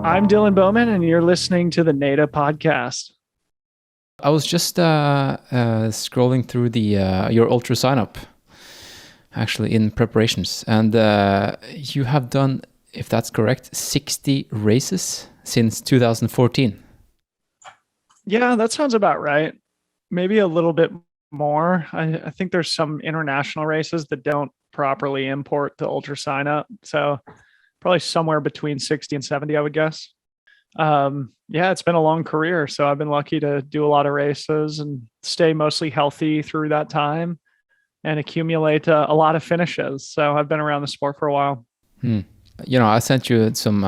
I'm Dylan Bowman, and you're listening to the NEDA Podcast. I was just scrolling through your Ultra sign up, actually, in preparations. And you have done, if that's correct, 60 races since 2014. Yeah, that sounds about right. Maybe a little bit more. I think there's some international races that don't properly import the Ultra sign up. So probably somewhere between 60 and 70, I would guess. Yeah, it's been a long career. So I've been lucky to do a lot of races and stay mostly healthy through that time and accumulate a lot of finishes. So I've been around the sport for a while. You know, I sent you some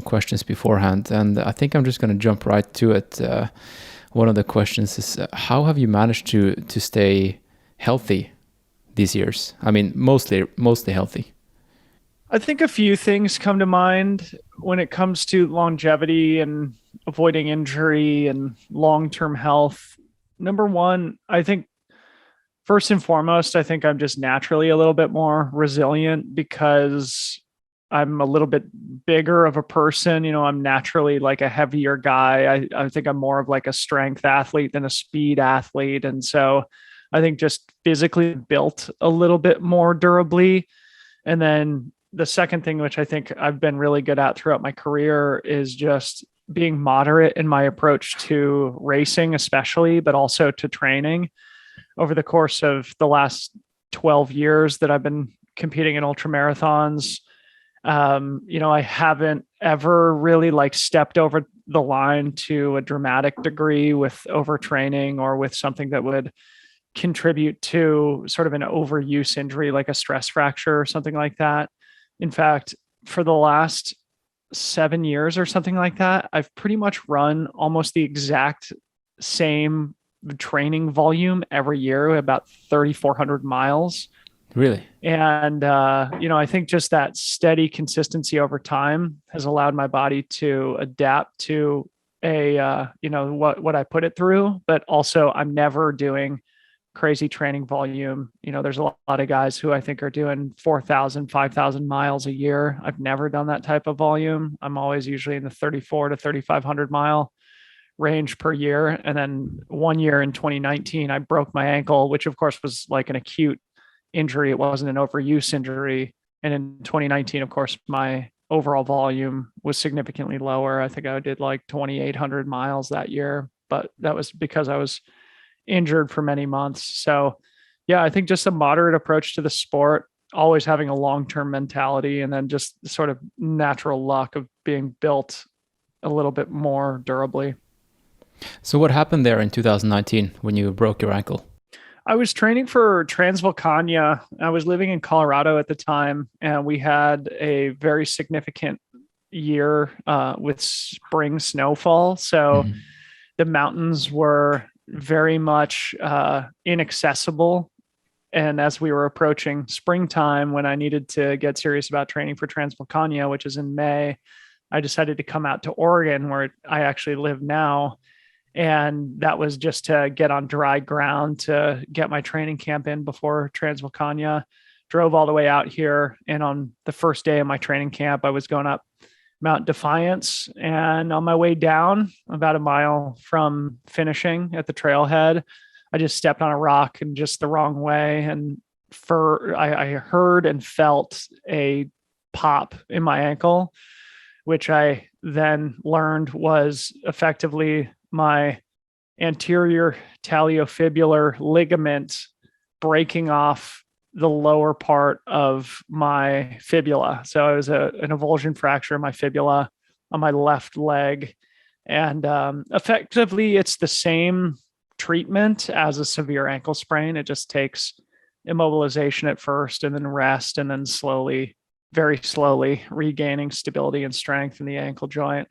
questions beforehand, and I think I'm just going to jump right to it. One of the questions is, how have you managed to stay healthy these years? I mean, mostly healthy. I think a few things come to mind when it comes to longevity and avoiding injury and long-term health. Number one, I think first and foremost, I think I'm just naturally a little bit more resilient because I'm a little bit bigger of a person. You know, I'm naturally like a heavier guy. I think I'm more of like a strength athlete than a speed athlete. And so I think just physically built a little bit more durably. And then the second thing, which I think I've been really good at throughout my career, is just being moderate in my approach to racing, especially, but also to training. Over the course of the last 12 years that I've been competing in ultra marathons, you know, I haven't ever really like stepped over the line to a dramatic degree with overtraining or with something that would contribute to sort of an overuse injury, like a stress fracture or something like that. In fact, for the last 7 years or something like that, I've pretty much run almost the exact same training volume every year, about 3,400 miles. Really? And, you know, I think just that steady consistency over time has allowed my body to adapt to you know, what I put it through, but also I'm never doing crazy training volume. You know, there's a lot of guys who I think are doing 4,000, 5,000 miles a year. I've never done that type of volume. I'm always usually in the 34 to 3,500 mile range per year. And then 1 year in 2019, I broke my ankle, which of course was like an acute injury. It wasn't an overuse injury. And in 2019, of course, my overall volume was significantly lower. I think I did like 2,800 miles that year, but that was because I was injured for many months. So yeah, I think just a moderate approach to the sport, always having a long-term mentality, and then just sort of natural luck of being built a little bit more durably. So what happened there in 2019 when you broke your ankle? I was training for Transvolcania. I was living in Colorado at the time, and we had a very significant year with spring snowfall. So the mountains were very much inaccessible. And as we were approaching springtime, when I needed to get serious about training for Transvolcania, which is in May, I decided to come out to Oregon, where I actually live now. And that was just to get on dry ground to get my training camp in before Transvolcania. Drove all the way out here. And on the first day of my training camp, I was going up Mount Defiance. And on my way down, about a mile from finishing at the trailhead, I just stepped on a rock in just the wrong way. And I heard and felt a pop in my ankle, which I then learned was effectively my anterior taliofibular ligament breaking off the lower part of my fibula. So it was an avulsion fracture in my fibula on my left leg. And effectively, it's the same treatment as a severe ankle sprain. It just takes immobilization at first and then rest, and then slowly, very slowly regaining stability and strength in the ankle joint.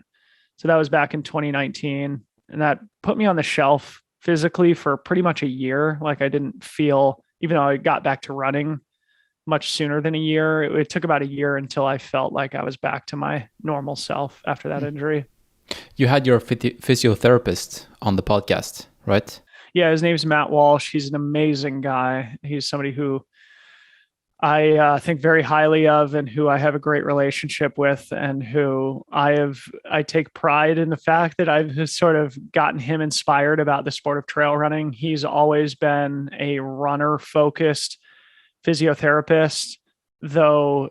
So that was back in 2019. And that put me on the shelf physically for pretty much a year. Like I didn't feel, even though I got back to running much sooner than a year, it took about a year until I felt like I was back to my normal self after that injury. You had your physiotherapist on the podcast, right? Yeah, his name's Matt Walsh. He's an amazing guy. He's somebody who I think very highly of, and who I have a great relationship with, and who I take pride in the fact that I've sort of gotten him inspired about the sport of trail running. He's always been a runner focused physiotherapist, though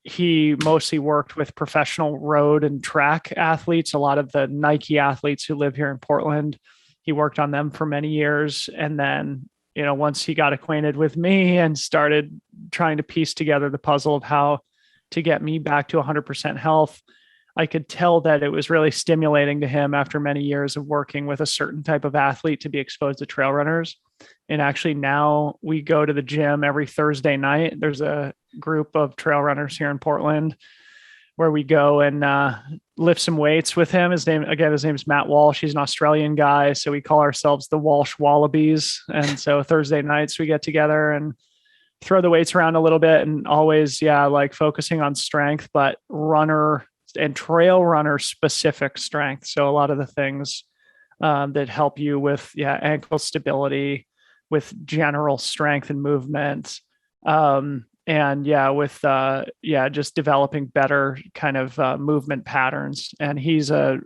he mostly worked with professional road and track athletes, a lot of the Nike athletes who live here in Portland. He worked on them for many years. And then, once he got acquainted with me and started trying to piece together the puzzle of how to get me back to 100% health, I could tell that it was really stimulating to him after many years of working with a certain type of athlete to be exposed to trail runners. And actually now we go to the gym every Thursday night. There's a group of trail runners here in Portland where we go and lift some weights with him. His name's Matt Walsh. He's an Australian guy. So we call ourselves the Walsh Wallabies. And so Thursday nights we get together and throw the weights around a little bit, and always, like focusing on strength, but runner and trail runner specific strength. So a lot of the things that help you with, ankle stability, with general strength and movement. Just developing better kind of movement patterns. And he's a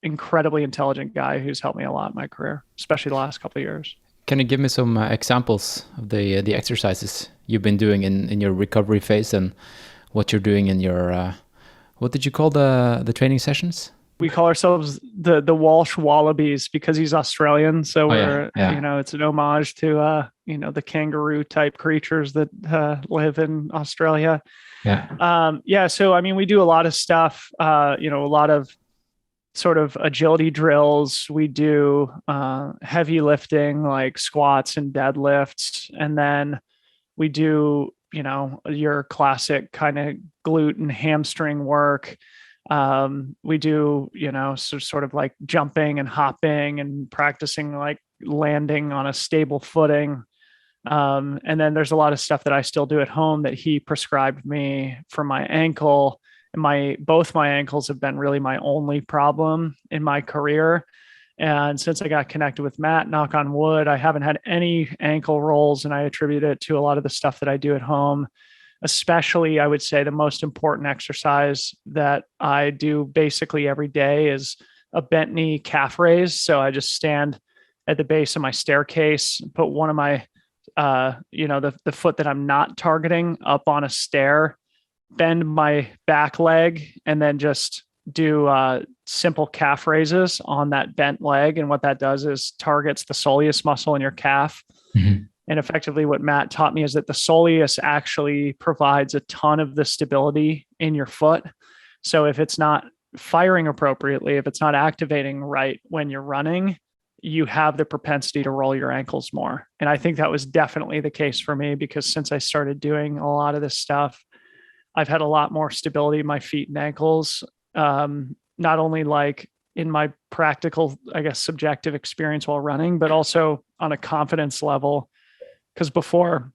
incredibly intelligent guy who's helped me a lot in my career, especially the last couple of years. Can you give me some examples of the exercises you've been doing in your recovery phase, and what you're doing in your what did you call the training sessions? We call ourselves the Walsh Wallabies because he's Australian. So it's an homage to, the kangaroo type creatures that live in Australia. Yeah. So, we do a lot of stuff, a lot of sort of agility drills. We do heavy lifting like squats and deadlifts. And then we do, your classic kind of glute and hamstring work. We do, sort of like jumping and hopping and practicing like landing on a stable footing. And then there's a lot of stuff that I still do at home that he prescribed me for my ankle. And both my ankles have been really my only problem in my career. And since I got connected with Matt, knock on wood, I haven't had any ankle rolls, and I attribute it to a lot of the stuff that I do at home. Especially, I would say the most important exercise that I do basically every day is a bent knee calf raise. So I just stand at the base of my staircase, put one of my, the foot that I'm not targeting up on a stair, bend my back leg, and then just do simple calf raises on that bent leg. And what that does is targets the soleus muscle in your calf. Mm-hmm. And effectively what Matt taught me is that the soleus actually provides a ton of the stability in your foot. So if it's not firing appropriately, if it's not activating right when you're running, you have the propensity to roll your ankles more. And I think that was definitely the case for me, because since I started doing a lot of this stuff, I've had a lot more stability in my feet and ankles. Not only like in my practical, I guess, subjective experience while running, but also on a confidence level. Because before,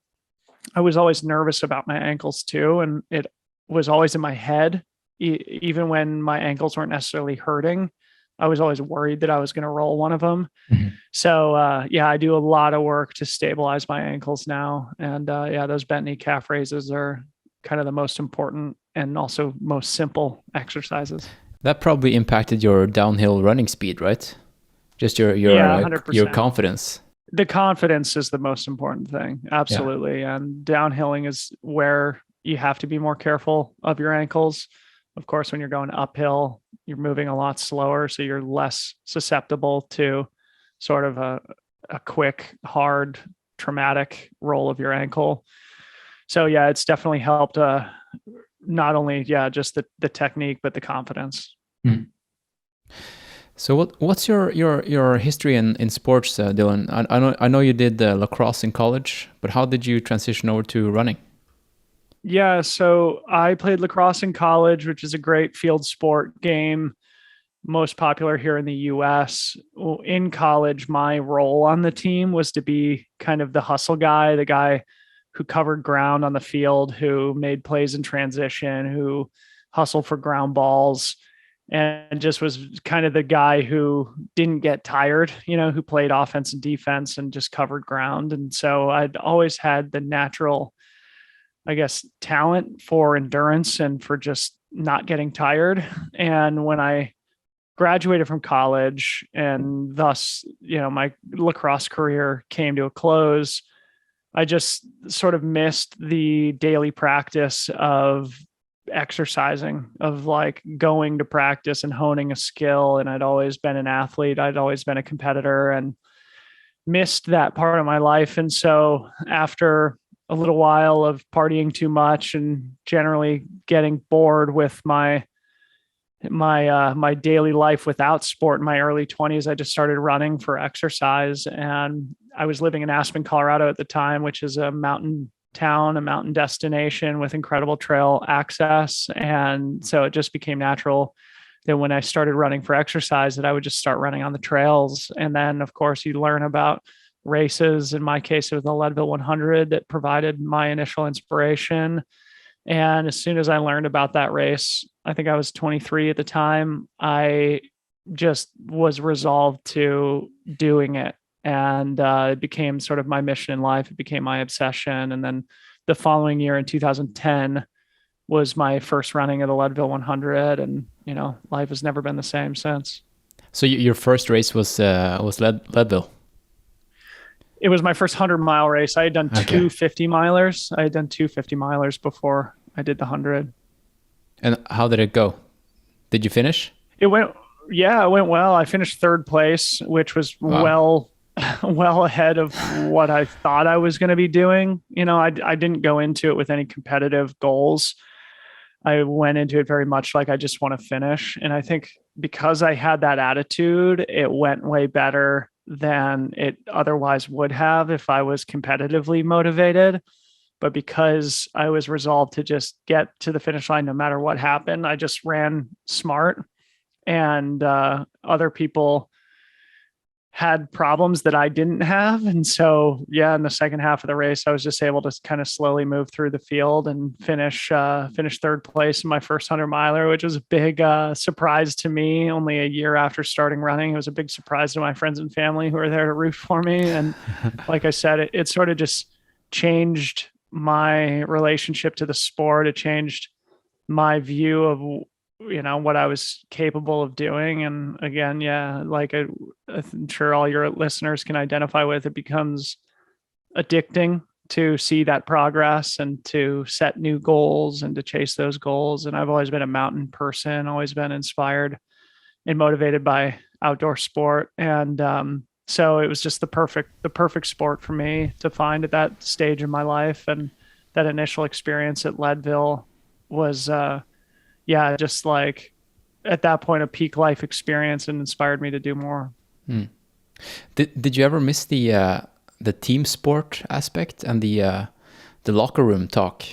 I was always nervous about my ankles too. And it was always in my head, even when my ankles weren't necessarily hurting. I was always worried that I was going to roll one of them. Mm-hmm. So, I do a lot of work to stabilize my ankles now. And those bent knee calf raises are kind of the most important and also most simple exercises. That probably impacted your downhill running speed, right? Just your confidence. The confidence is the most important thing. Absolutely. Yeah. And downhilling is where you have to be more careful of your ankles. Of course, when you're going uphill, you're moving a lot slower. So you're less susceptible to sort of a quick, hard, traumatic roll of your ankle. So it's definitely helped not only, just the technique, but the confidence. Mm. So what's your history in sports, Dylan? I know you did lacrosse in college, but how did you transition over to running? Yeah, so I played lacrosse in college, which is a great field sport game, most popular here in the US. In college, my role on the team was to be kind of the hustle guy, the guy who covered ground on the field, who made plays in transition, who hustled for ground balls, and just was kind of the guy who didn't get tired, who played offense and defense and just covered ground. And so I'd always had the natural I guess, talent for endurance and for just not getting tired. And when I graduated from college and thus, my lacrosse career came to a close, I just sort of missed the daily practice of exercising, of like going to practice and honing a skill. And I'd always been an athlete. I'd always been a competitor and missed that part of my life. And so after a little while of partying too much and generally getting bored with my daily life without sport in my early 20s, I just started running for exercise. And I was living in Aspen, Colorado at the time, which is a mountain town, a mountain destination with incredible trail access. And so it just became natural that when I started running for exercise, that I would just start running on the trails. And then, of course, you learn about races. In my case, it was the Leadville 100 that provided my initial inspiration. And as soon as I learned about that race, I think I was 23 at the time, I just was resolved to doing it. And it became sort of my mission in life. It became my obsession. And then the following year in 2010 was my first running of the Leadville 100. And, life has never been the same since. So your first race was Leadville? It was my first 100-mile race. I had done two 50-milers. I had done two 50-milers before I did the 100. And how did it go? Did you finish? It went well. I finished third place, which was well ahead of what I thought I was going to be doing. I didn't go into it with any competitive goals. I went into it very much like I just want to finish. And I think because I had that attitude, it went way better than it otherwise would have if I was competitively motivated. But because I was resolved to just get to the finish line no matter what happened, I just ran smart. And other people had problems that I didn't have. And so, in the second half of the race, I was just able to kind of slowly move through the field and finish third place in my first 100-miler, which was a big surprise to me. Only a year after starting running, it was a big surprise to my friends and family who were there to root for me. And like I said, it sort of just changed my relationship to the sport. It changed my view of what I was capable of doing. And again, like I'm sure all your listeners can identify with, it becomes addicting to see that progress and to set new goals and to chase those goals. And I've always been a mountain person, always been inspired and motivated by outdoor sport. And so it was just the perfect sport for me to find at that stage in my life. And that initial experience at Leadville was just like at that point, a peak life experience, and inspired me to do more. Did you ever miss the team sport aspect and the locker room talk?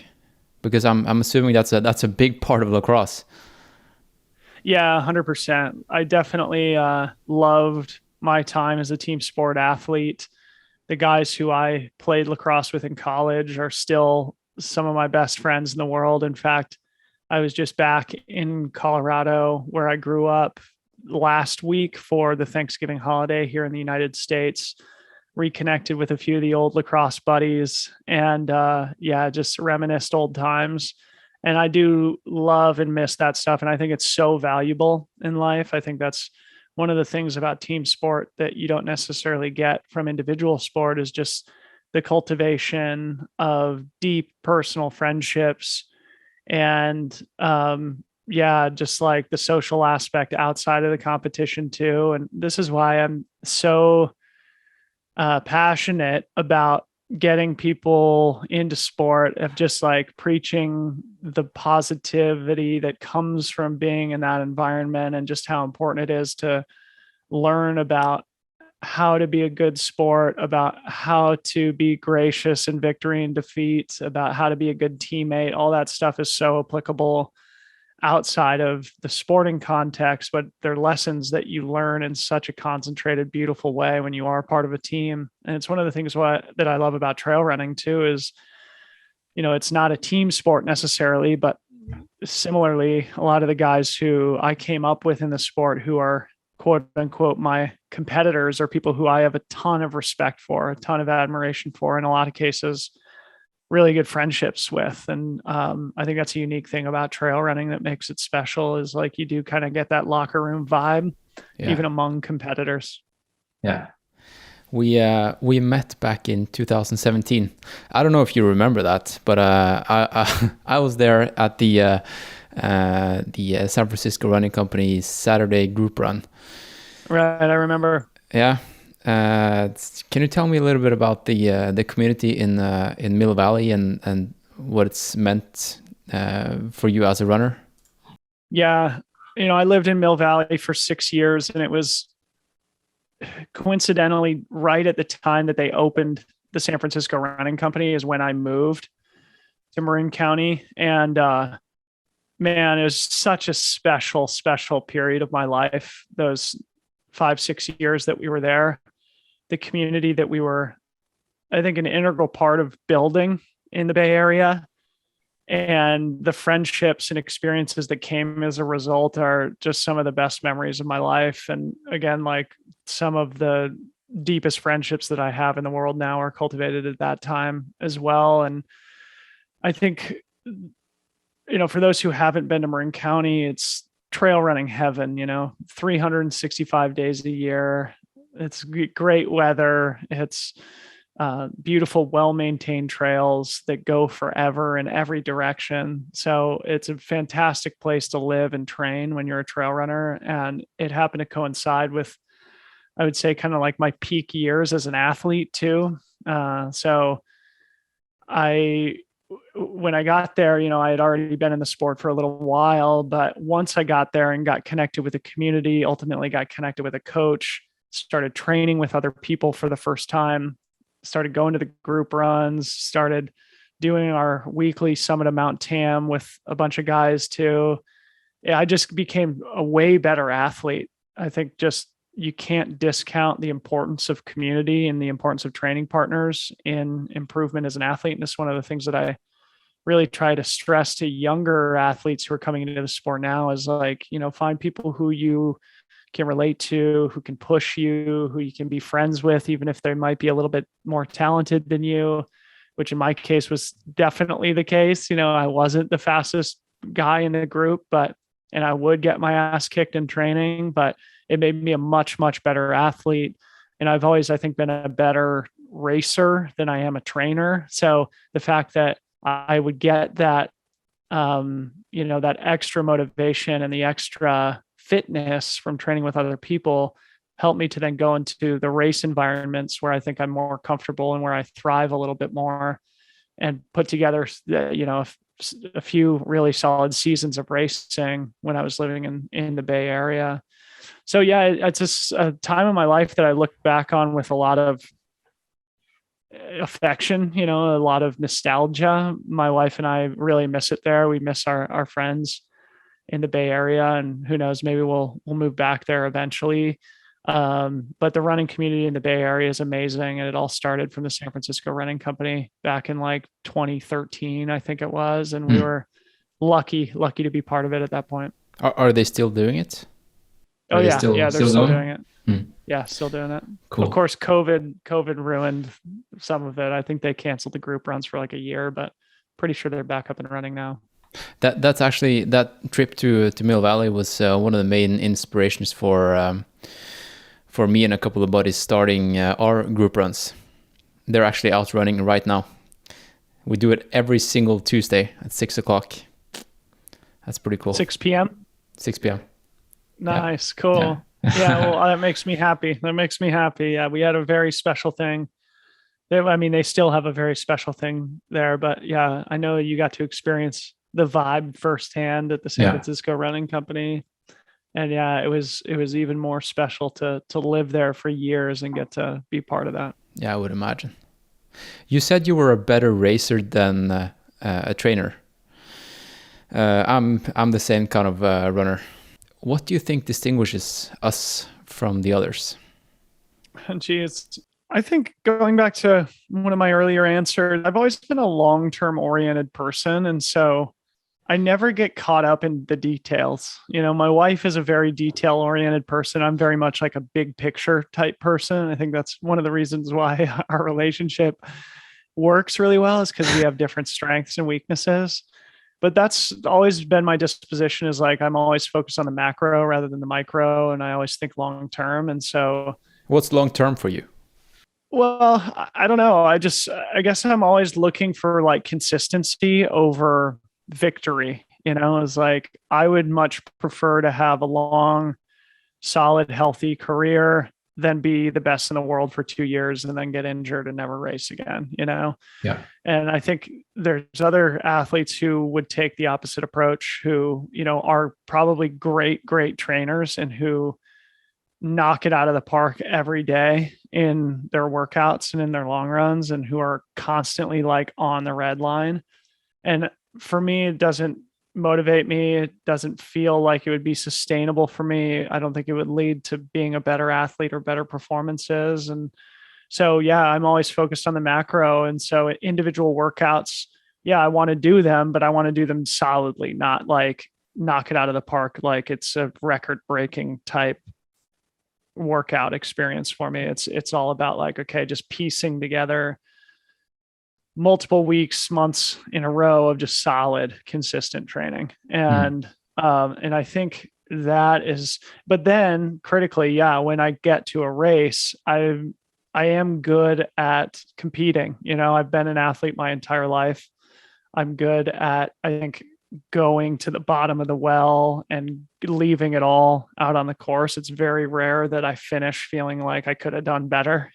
Because I'm assuming that's a big part of lacrosse. Yeah, 100%. I definitely loved my time as a team sport athlete. The guys who I played lacrosse with in college are still some of my best friends in the world. In fact, I was just back in Colorado, where I grew up, last week for the Thanksgiving holiday here in the United States, reconnected with a few of the old lacrosse buddies, and just reminisced old times. And I do love and miss that stuff. And I think it's so valuable in life. I think that's one of the things about team sport that you don't necessarily get from individual sport, is just the cultivation of deep personal friendships. And just like the social aspect outside of the competition too. And this is why I'm so passionate about getting people into sport, of just like preaching the positivity that comes from being in that environment, and just how important it is to learn about how to be a good sport, about how to be gracious in victory and defeat, about how to be a good teammate. All that stuff is so applicable outside of the sporting context, but they're lessons that you learn in such a concentrated, beautiful way when you are part of a team. And it's one of the things that I love about trail running too, is, it's not a team sport necessarily, but similarly, a lot of the guys who I came up with in the sport who are quote unquote my competitors are people who I have a ton of respect for, a ton of admiration for. In a lot of cases, really good friendships with. And I think that's a unique thing about trail running that makes it special, is like you do kind of get that locker room vibe, even among competitors. Yeah. We met back in 2017. I don't know if you remember that, but I was there at the San Francisco Running Company Saturday group run. Right, I remember. Yeah. Can you tell me a little bit about the community in Mill Valley and what it's meant for you as a runner? Yeah, I lived in Mill Valley for 6 years, and it was coincidentally right at the time that they opened the San Francisco Running Company is when I moved to Marin County. And man, it was such a special period of my life, those 5-6 years that we were there. The community that we were, I think, an integral part of building in the Bay Area, and the friendships and experiences that came as a result are just some of the best memories of my life. And again, like some of the deepest friendships that I have in the world now are cultivated at that time as well. And I think, for those who haven't been to Marin County, it's trail running heaven, 365 days a year. It's great weather. It's beautiful, well-maintained trails that go forever in every direction. So it's a fantastic place to live and train when you're a trail runner. And it happened to coincide with, I would say, kind of like my peak years as an athlete too. So when I got there, I had already been in the sport for a little while, but once I got there and got connected with the community, ultimately got connected with a coach, started training with other people for the first time, started going to the group runs, started doing our weekly summit of Mount Tam with a bunch of guys too. I just became a way better athlete. I think just you can't discount the importance of community and the importance of training partners in improvement as an athlete. And it's one of the things that I really try to stress to younger athletes who are coming into the sport now is like, find people who you can relate to, who can push you, who you can be friends with, even if they might be a little bit more talented than you, which in my case was definitely the case. I wasn't the fastest guy in the group, and I would get my ass kicked in training, but it made me a much, much better athlete. And I've always, I think, been a better racer than I am a trainer. So the fact that I would get that, that extra motivation and the extra fitness from training with other people helped me to then go into the race environments where I think I'm more comfortable and where I thrive a little bit more, and put together, a few really solid seasons of racing when I was living in the Bay Area. So yeah, it's just a time of my life that I look back on with a lot of affection, a lot of nostalgia. My wife and I really miss it there. We miss our friends in the Bay Area, and who knows, maybe we'll move back there eventually. But the running community in the Bay Area is amazing. And it all started from the San Francisco Running Company back in like 2013, I think it was. And we were lucky to be part of it at that point. Are they still doing it? Oh yeah. They're still doing it. Hmm. Yeah. Still doing it. Cool. Of course, COVID ruined some of it. I think they canceled the group runs for like a year, but pretty sure they're back up and running now. That's actually, that trip to Mill Valley was one of the main inspirations for me and a couple of buddies starting our group runs. They're actually out running right now. We do it every single Tuesday at 6:00. That's pretty cool. 6 p.m. 6 p.m. Nice. Yeah. Cool. Yeah. Well, that makes me happy. Yeah. We had a very special thing. They still have a very special thing there, but yeah, I know you got to experience the vibe firsthand at the San Francisco Running Company. And yeah, it was even more special to live there for years and get to be part of that. Yeah, I would imagine. You said you were a better racer than a trainer. I'm the same kind of runner. What do you think distinguishes us from the others? Geez, I think going back to one of my earlier answers, I've always been a long-term oriented person. And so I never get caught up in the details. My wife is a very detail-oriented person. I'm very much like a big picture type person. I think that's one of the reasons why our relationship works really well is because we have different strengths and weaknesses. But that's always been my disposition, is like I'm always focused on the macro rather than the micro, and I always think long term. And so, what's long term for you? well, I don't know. I guess I'm always looking for like consistency over victory. It's like I would much prefer to have a long, solid, healthy career than be the best in the world for 2 years and then get injured and never race again, Yeah. And I think there's other athletes who would take the opposite approach, who, are probably great trainers and who knock it out of the park every day in their workouts and in their long runs, and who are constantly like on the red line. And for me, it doesn't motivate me. It doesn't feel like it would be sustainable for me. I don't think it would lead to being a better athlete or better performances. And so, yeah, I'm always focused on the macro. And so individual workouts, yeah, I want to do them, but I want to do them solidly, not like knock it out of the park like it's a record breaking type workout experience for me. It's all about like, okay, just piecing together multiple weeks, months in a row of just solid, consistent training. And I think that is, but then critically, yeah, when I get to a race, I am good at competing. I've been an athlete my entire life. I'm good at, I think, going to the bottom of the well and leaving it all out on the course. It's very rare that I finish feeling like I could have done better,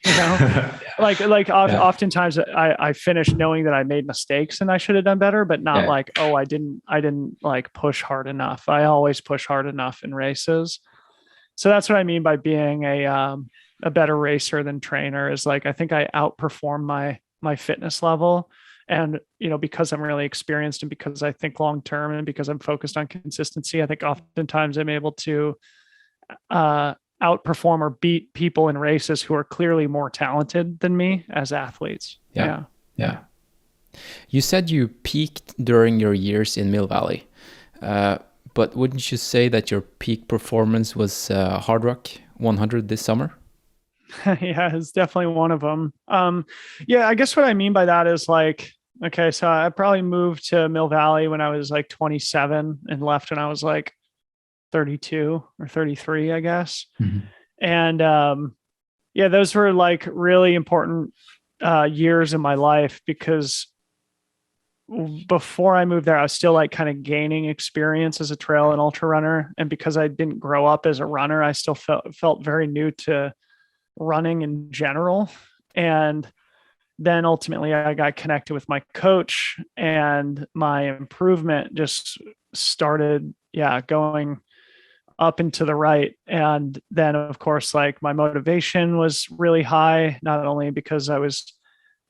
oftentimes I finish knowing that I made mistakes and I should have done better, but not like, oh, I didn't like push hard enough. I always push hard enough in races. So that's what I mean by being a better racer than trainer, is like, I think I outperform my fitness level. And, because I'm really experienced and because I think long-term and because I'm focused on consistency, I think oftentimes I'm able to outperform or beat people in races who are clearly more talented than me as athletes. Yeah. You said you peaked during your years in Mill Valley, but wouldn't you say that your peak performance was Hardrock 100 this summer? Yeah, it's definitely one of them. Yeah, I guess what I mean by that is like, okay, so I probably moved to Mill Valley when I was like 27 and left when I was like 32 or 33, I guess. Mm-hmm. And yeah, those were like really important years in my life, because before I moved there, I was still like kind of gaining experience as a trail and ultra runner. And because I didn't grow up as a runner, I still felt very new to running in general. And then ultimately I got connected with my coach, and my improvement just started, going up and to the right. And then of course, like my motivation was really high, not only because I was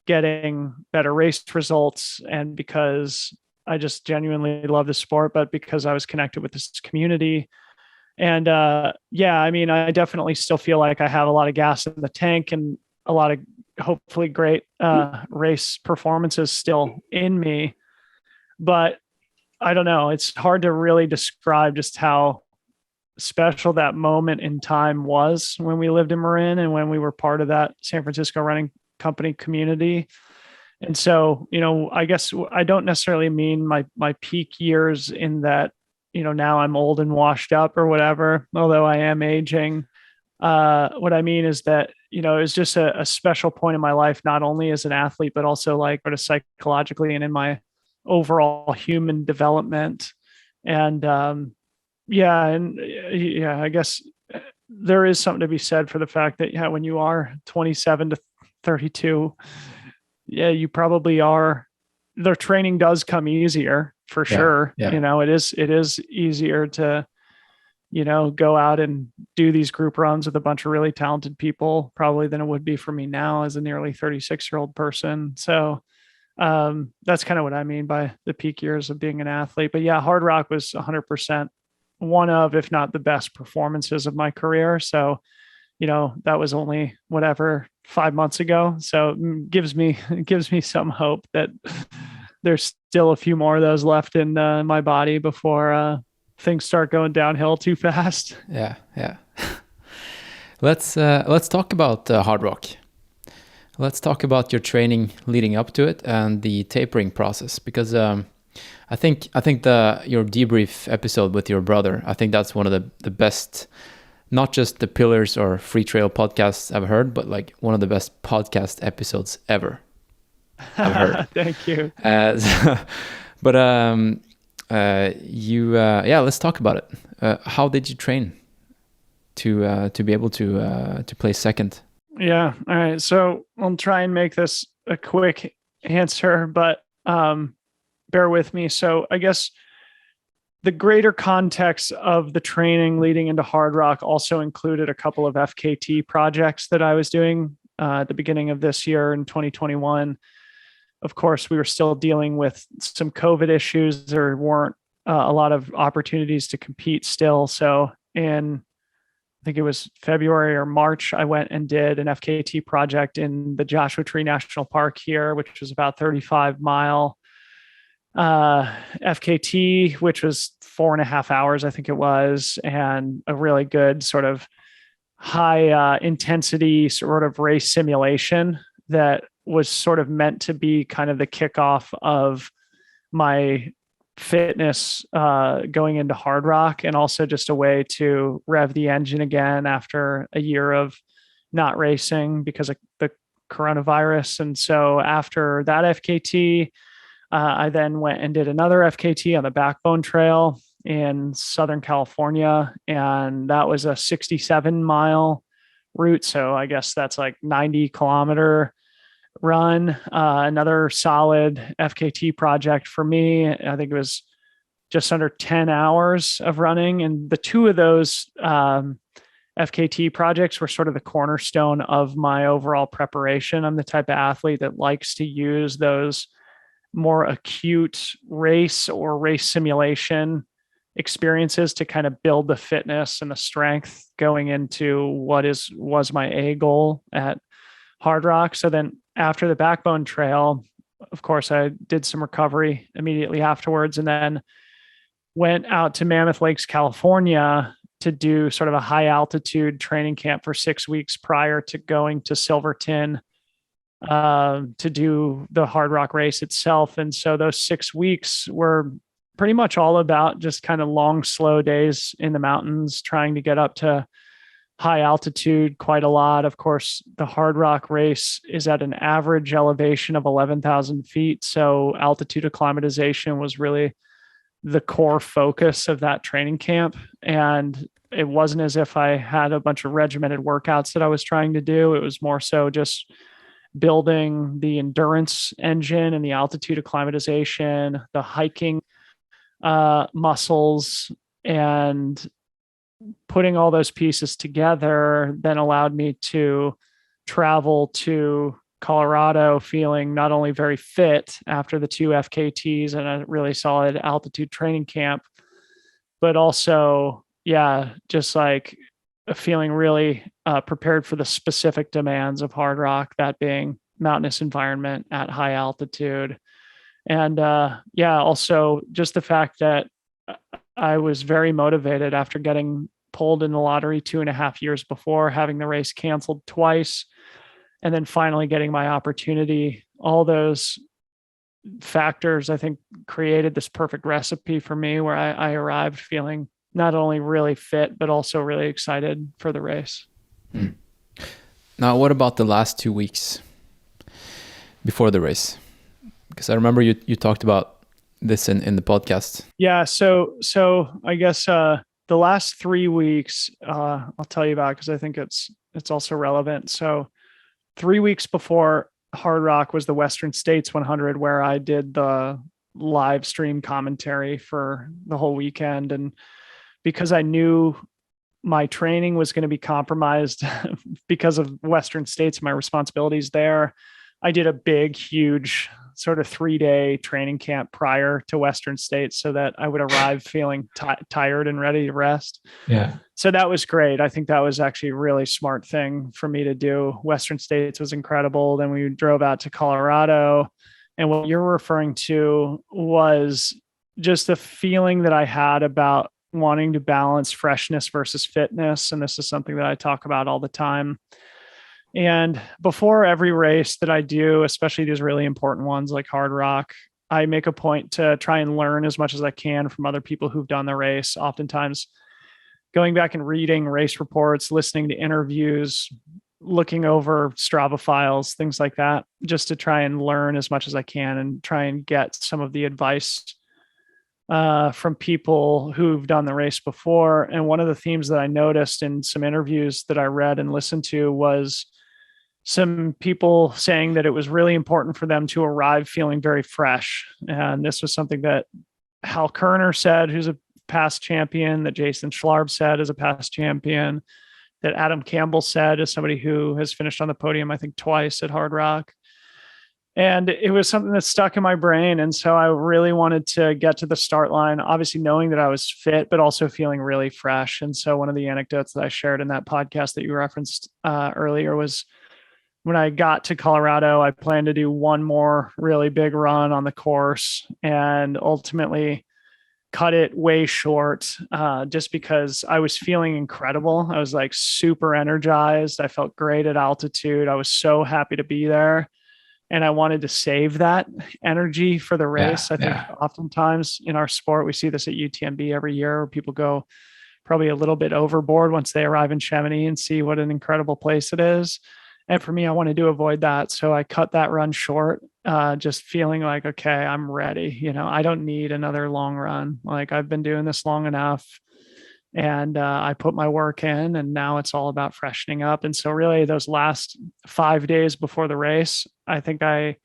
getting better race results and because I just genuinely love the sport, but because I was connected with this community. And I mean, I definitely still feel like I have a lot of gas in the tank and a lot of hopefully great race performances still in me. But I don't know, it's hard to really describe just how special that moment in time was when we lived in Marin and when we were part of that San Francisco running company community. And so, I guess I don't necessarily mean my peak years in that, now I'm old and washed up or whatever, although I am aging. What I mean is that, it's just a special point in my life, not only as an athlete, but also like sort of psychologically and in my overall human development. And I guess there is something to be said for the fact that, when you are 27 to 32, you probably are, their training does come easier for sure. Yeah. It is easier to, go out and do these group runs with a bunch of really talented people probably than it would be for me now as a nearly 36-year-old person. So that's kind of what I mean by the peak years of being an athlete. But yeah, Hardrock was 100% one of, if not the best performances of my career. So, that was only 5 months ago. So it gives me some hope that there's still a few more of those left in my body before things start going downhill too fast. Yeah. Let's talk about Hardrock. Let's talk about your training leading up to it and the tapering process, because I think your debrief episode with your brother, I think that's one of the best, not just the Pyllars or FreeTrail podcasts I've heard, but like one of the best podcast episodes ever I've heard. Thank you. But let's talk about it. How did you train to be able to play second? Yeah. All right. So I'll try and make this a quick answer, but bear with me. So I guess the greater context of the training leading into Hardrock also included a couple of FKT projects that I was doing at the beginning of this year in 2021. Of course, we were still dealing with some COVID issues. There weren't a lot of opportunities to compete still. So I think it was February or March, I went and did an FKT project in the Joshua Tree National Park here, which was about 35-mile FKT, which was 4.5 hours, I think it was, and a really good sort of high intensity sort of race simulation that was sort of meant to be kind of the kickoff of my fitness going into Hardrock, and also just a way to rev the engine again after a year of not racing because of the coronavirus. And so after that FKT, I then went and did another FKT on the Backbone Trail in Southern California, and that was a 67-mile route. So I guess that's like 90-kilometer run. Another solid FKT project for me. I think it was just under 10 hours of running. And the two of those FKT projects were sort of the cornerstone of my overall preparation. I'm the type of athlete that likes to use those more acute race or race simulation experiences to kind of build the fitness and the strength going into what was my A goal at Hardrock. So then after the Backbone Trail, of course, I did some recovery immediately afterwards, and then went out to Mammoth Lakes, California to do sort of a high altitude training camp for 6 weeks prior to going to Silverton to do the Hardrock race itself. And so those 6 weeks were pretty much all about just kind of long, slow days in the mountains, trying to get up to high altitude quite a lot. Of course, the Hardrock race is at an average elevation of 11,000 feet. So altitude acclimatization was really the core focus of that training camp. And it wasn't as if I had a bunch of regimented workouts that I was trying to do. It was more so just building the endurance engine and the altitude acclimatization, the hiking muscles, and putting all those pieces together then allowed me to travel to Colorado feeling not only very fit after the 2 FKTs and a really solid altitude training camp, but also, just like feeling really prepared for the specific demands of Hardrock, that being mountainous environment at high altitude. And also just the fact that I was very motivated after getting pulled in the lottery 2.5 years before, having the race canceled twice, and then finally getting my opportunity. All those factors, I think, created this perfect recipe for me where I arrived feeling not only really fit, but also really excited for the race. Now, what about the last 2 weeks before the race? Because I remember you talked about this in the podcast. Yeah. So I guess the last 3 weeks, I'll tell you about, because I think it's also relevant. So 3 weeks before Hardrock was the Western States 100, where I did the live stream commentary for the whole weekend. And because I knew my training was going to be compromised because of Western States, my responsibilities there, I did a big, huge sort of 3-day training camp prior to Western States so that I would arrive feeling tired and ready to rest. Yeah. So that was great. I think that was actually a really smart thing for me to do. Western States was incredible. Then we drove out to Colorado. And what you're referring to was just the feeling that I had about wanting to balance freshness versus fitness. And this is something that I talk about all the time. And before every race that I do, especially these really important ones like Hardrock, I make a point to try and learn as much as I can from other people who've done the race. Oftentimes, going back and reading race reports, listening to interviews, looking over Strava files, things like that, just to try and learn as much as I can and try and get some of the advice from people who've done the race before. And one of the themes that I noticed in some interviews that I read and listened to was some people saying that it was really important for them to arrive feeling very fresh. And this was something that Hal Kerner said, who's a past champion, that Jason Schlarb said as a past champion, that Adam Campbell said as somebody who has finished on the podium, I think twice at Hardrock. And it was something that stuck in my brain. And so I really wanted to get to the start line, obviously knowing that I was fit, but also feeling really fresh. And so one of the anecdotes that I shared in that podcast that you referenced earlier was when I got to Colorado, I planned to do one more really big run on the course and ultimately cut it way short just because I was feeling incredible. I was like super energized. I felt great at altitude. I was so happy to be there. And I wanted to save that energy for the race. I think oftentimes in our sport, we see this at UTMB every year where people go probably a little bit overboard once they arrive in Chamonix and see what an incredible place it is. And for me, I wanted to avoid that. So I cut that run short, just feeling like, okay, I'm ready. You know, I don't need another long run. Like I've been doing this long enough. And I put my work in, and now it's all about freshening up. And so really those last 5 days before the race, I think I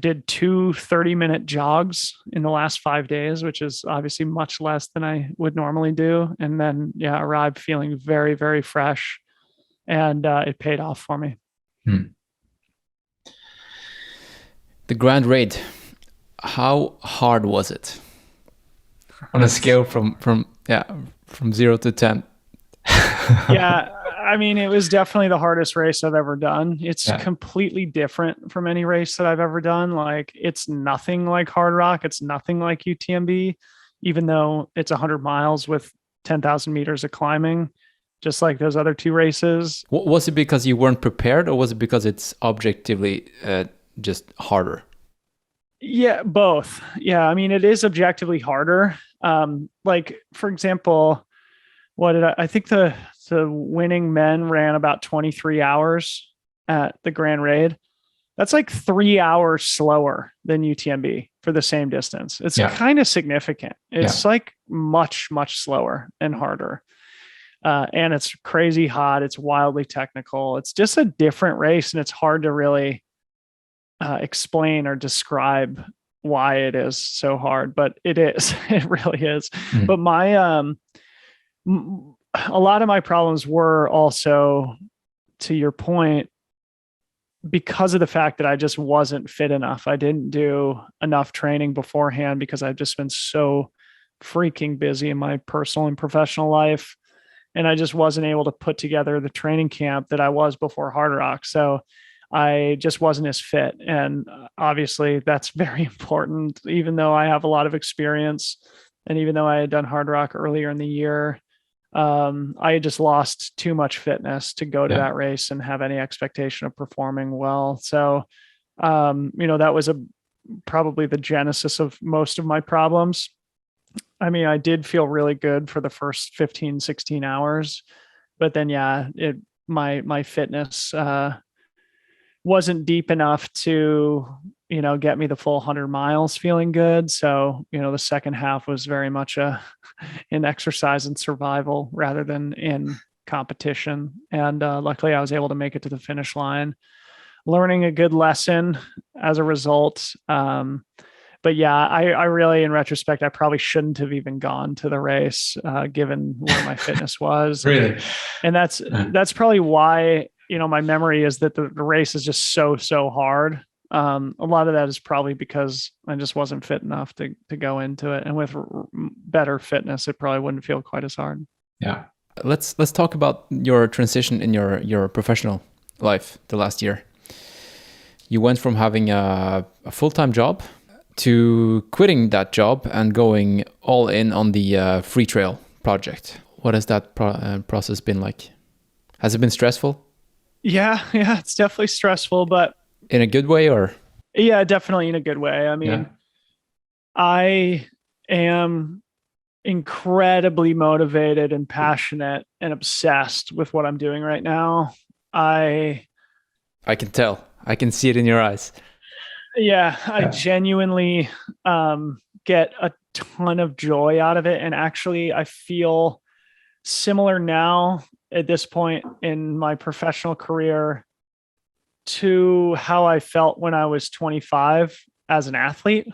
did 2 30-minute jogs in the last 5 days, which is obviously much less than I would normally do. And then, arrived feeling very, very fresh, and it paid off for me. The Grand Raid, how hard was it? On a scale from 0 to 10. Yeah, I mean, it was definitely the hardest race I've ever done. It's completely different from any race that I've ever done. Like it's nothing like Hardrock. It's nothing like UTMB, even though it's 100 miles with 10,000 meters of climbing, just like those other two races. Was it because you weren't prepared, or was it because it's objectively just harder? Yeah, both. Yeah, I mean, it is objectively harder. Like for example, I think the winning men ran about 23 hours at the Grand Raid. That's like 3 hours slower than UTMB for the same distance. It's kind of significant. It's like much, much slower and harder. And it's crazy hot. It's wildly technical. It's just a different race, and it's hard to really explain or describe why it is so hard, but it is. It really is. But a lot of my problems were also, to your point, because of the fact that I just wasn't fit enough. I didn't do enough training beforehand because I've just been so freaking busy in my personal and professional life. And I just wasn't able to put together the training camp that I was before Hardrock. So I just wasn't as fit. And obviously that's very important, even though I have a lot of experience. And even though I had done Hardrock earlier in the year, I had just lost too much fitness to go to that race and have any expectation of performing well. So, that was probably the genesis of most of my problems. I mean, I did feel really good for the first 15, 16 hours, but then, my fitness, wasn't deep enough to, get me the full 100 miles feeling good. So, the second half was very much in exercise and survival rather than in competition. And luckily I was able to make it to the finish line, learning a good lesson as a result. But I really, in retrospect, I probably shouldn't have even gone to the race, given where my fitness was. Really? And that's probably why, my memory is that the race is just so hard. A lot of that is probably because I just wasn't fit enough to go into it. And with better fitness, it probably wouldn't feel quite as hard. Yeah. Let's talk about your transition in your professional life the last year. You went from having a full-time job to quitting that job and going all in on the FreeTrail project. What has that process been like? Has it been stressful? Yeah, yeah, it's definitely stressful, but In a good way, or? yeah, definitely in a good way. I Yeah. mean, I am incredibly motivated and passionate and obsessed with what I'm doing right now. I I can tell. I can see it in your eyes. Yeah, I genuinely get a ton of joy out of it. And actually, I feel similar now at this point in my professional career to how I felt when I was 25 as an athlete,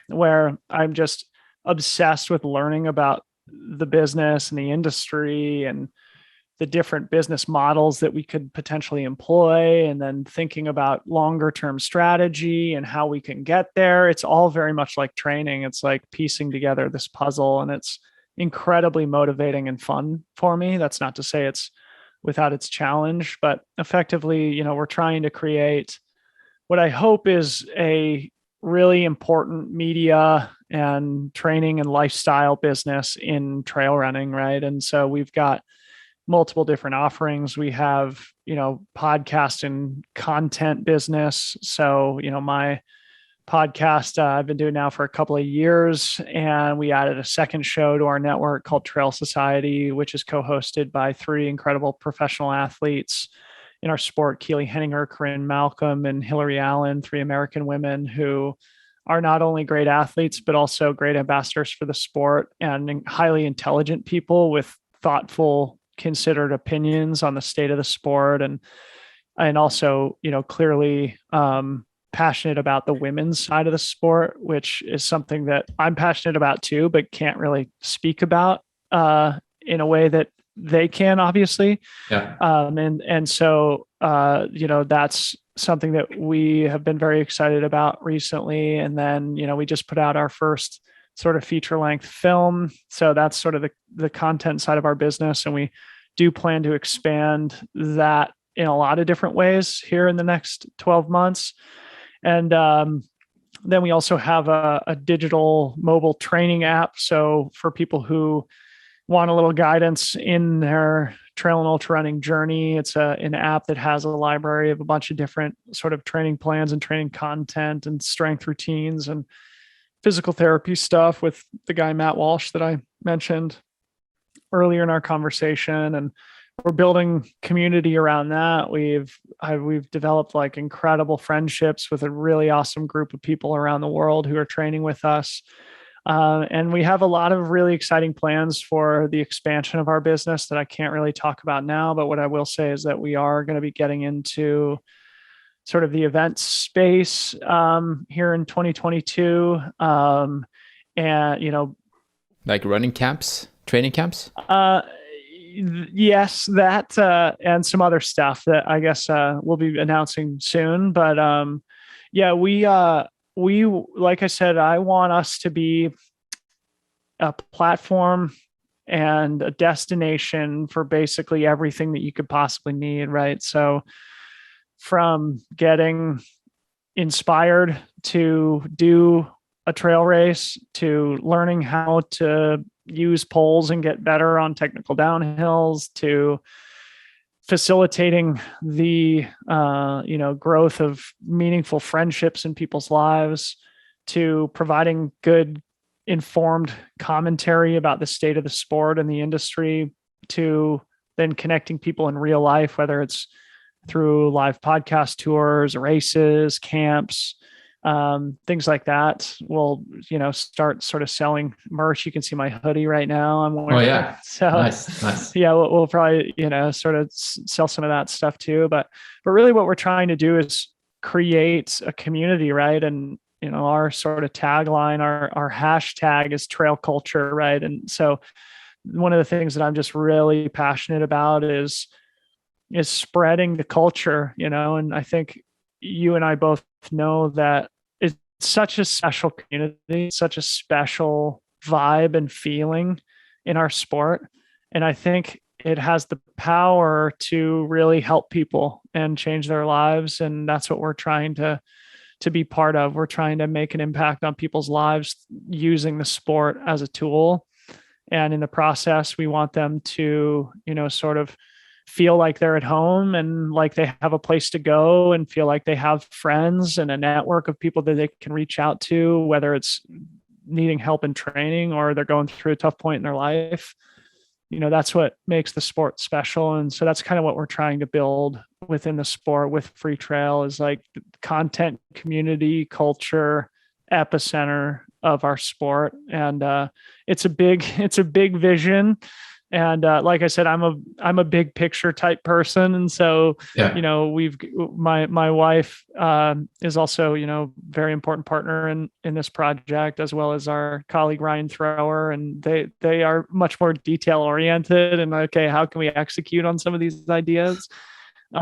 where I'm just obsessed with learning about the business and the industry and the different business models that we could potentially employ, and then thinking about longer term strategy and how we can get there. It's all very much like training. It's like piecing together this puzzle, and it's incredibly motivating and fun for me. That's not to say it's without its challenge, but effectively, we're trying to create what I hope is a really important media and training and lifestyle business in trail running, right? And so we've got multiple different offerings. We have, podcast and content business. So, my podcast I've been doing now for a couple of years, and we added a second show to our network called Trail Society, which is co-hosted by three incredible professional athletes in our sport: Keely Henninger, Corinne Malcolm, and Hillary Allen, three American women who are not only great athletes, but also great ambassadors for the sport and highly intelligent people with thoughtful, considered opinions on the state of the sport, and also, clearly passionate about the women's side of the sport, which is something that I'm passionate about too, but can't really speak about in a way that they can, obviously. Yeah. And so that's something that we have been very excited about recently. And then we just put out our first sort of feature length film, so that's sort of the content side of our business, and we do plan to expand that in a lot of different ways here in the next 12 months. And then we also have a digital mobile training app. So for people who want a little guidance in their trail and ultra running journey, it's an app that has a library of a bunch of different sort of training plans and training content and strength routines and physical therapy stuff with the guy, Matt Walsh, that I mentioned earlier in our conversation. And we're building community around that. We've developed like incredible friendships with a really awesome group of people around the world who are training with us. And we have a lot of really exciting plans for the expansion of our business that I can't really talk about now. But what I will say is that we are going to be getting into sort of the event space here in 2022. And, like running camps, training camps? Yes, that and some other stuff that I guess we'll be announcing soon. But yeah, we like I said, I want us to be a platform and a destination for basically everything that you could possibly need, right? So from getting inspired to do a trail race, to learning how to use poles and get better on technical downhills, to facilitating the growth of meaningful friendships in people's lives, to providing good informed commentary about the state of the sport and the industry, to then connecting people in real life, whether it's through live podcast tours, races, camps, things like that. We'll, start sort of selling merch. You can see my hoodie right now. I'm wearing. Oh yeah. So nice. Yeah, we'll probably, sort of sell some of that stuff too. But really what we're trying to do is create a community, right? And, our sort of tagline, our hashtag is trail culture, right? And so one of the things that I'm just really passionate about is spreading the culture, and I think you and I both know that it's such a special community, such a special vibe and feeling in our sport. And I think it has the power to really help people and change their lives. And that's what we're trying to be part of. We're trying to make an impact on people's lives using the sport as a tool. And in the process, we want them to, sort of feel like they're at home and like they have a place to go and feel like they have friends and a network of people that they can reach out to, whether it's needing help in training or they're going through a tough point in their life. That's what makes the sport special. And so that's kind of what we're trying to build within the sport with FreeTrail, is like content, community, culture, epicenter of our sport. And it's a big vision. And like I said, I'm a big picture type person, and so we've my wife is also very important partner in this project, as well as our colleague Ryan Thrower, and they are much more detail oriented and okay, how can we execute on some of these ideas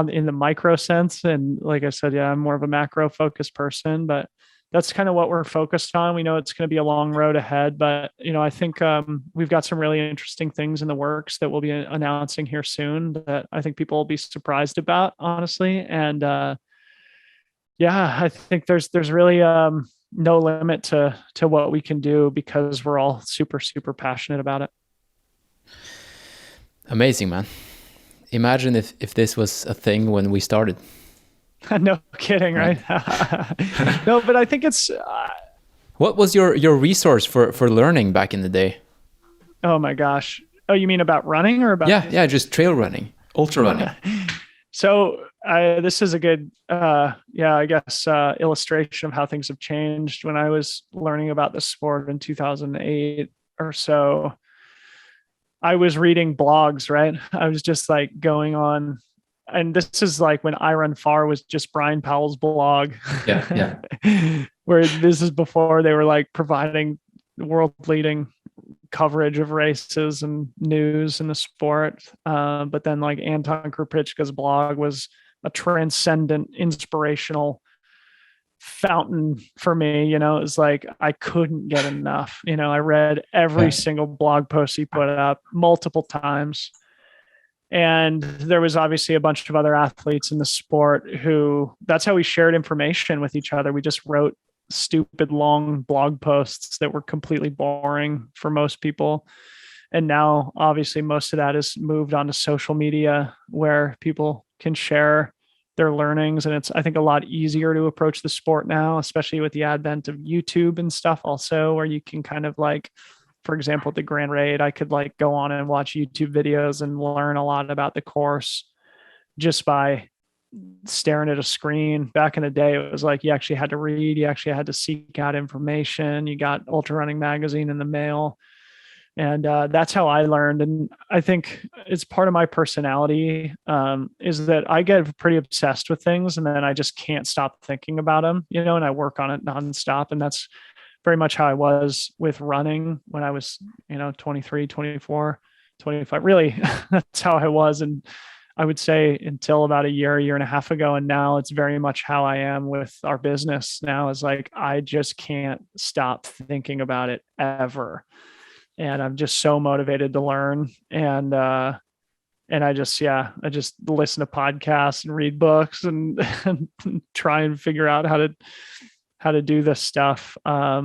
in the micro sense? And like I said, I'm more of a macro focused person, but that's kind of what we're focused on. We know it's going to be a long road ahead, but I think we've got some really interesting things in the works that we'll be announcing here soon that I think people will be surprised about, honestly. And I think there's really no limit to what we can do, because we're all super, super passionate about it. Amazing, man. Imagine if this was a thing when we started. No kidding, right? No, but I think it's... What was your resource for learning back in the day? Oh my gosh. Oh, you mean about running or about... Yeah, just trail running, ultra running. So this is a good, illustration of how things have changed. When I was learning about the sport in 2008 or so, I was reading blogs, right? I was just like going on, and this is like when I Run Far was just Brian Powell's blog. Yeah. Where this is before they were like providing world leading coverage of races and news in the sport. But then like Anton Krupicka's blog was a transcendent, inspirational fountain for me. It was like I couldn't get enough. I read every single blog post he put up multiple times. And there was obviously a bunch of other athletes in the sport who, that's how we shared information with each other. We just wrote stupid long blog posts that were completely boring for most people. And now obviously most of that is moved onto social media where people can share their learnings. And it's, I think, a lot easier to approach the sport now, especially with the advent of YouTube and stuff also, where you can kind of like, for example, at the Grand Raid, I could like go on and watch YouTube videos and learn a lot about the course just by staring at a screen. Back in the day, it was like you actually had to read, you actually had to seek out information. You got Ultra Running Magazine in the mail. And that's how I learned. And I think it's part of my personality is that I get pretty obsessed with things and then I just can't stop thinking about them, and I work on it nonstop. And that's very much how I was with running when I was, 23, 24, 25. Really, that's how I was. And I would say until about a year and a half ago. And now it's very much how I am with our business now, is like, I just can't stop thinking about it ever. And I'm just so motivated to learn. And I just listen to podcasts and read books and try and figure out how to do this stuff. A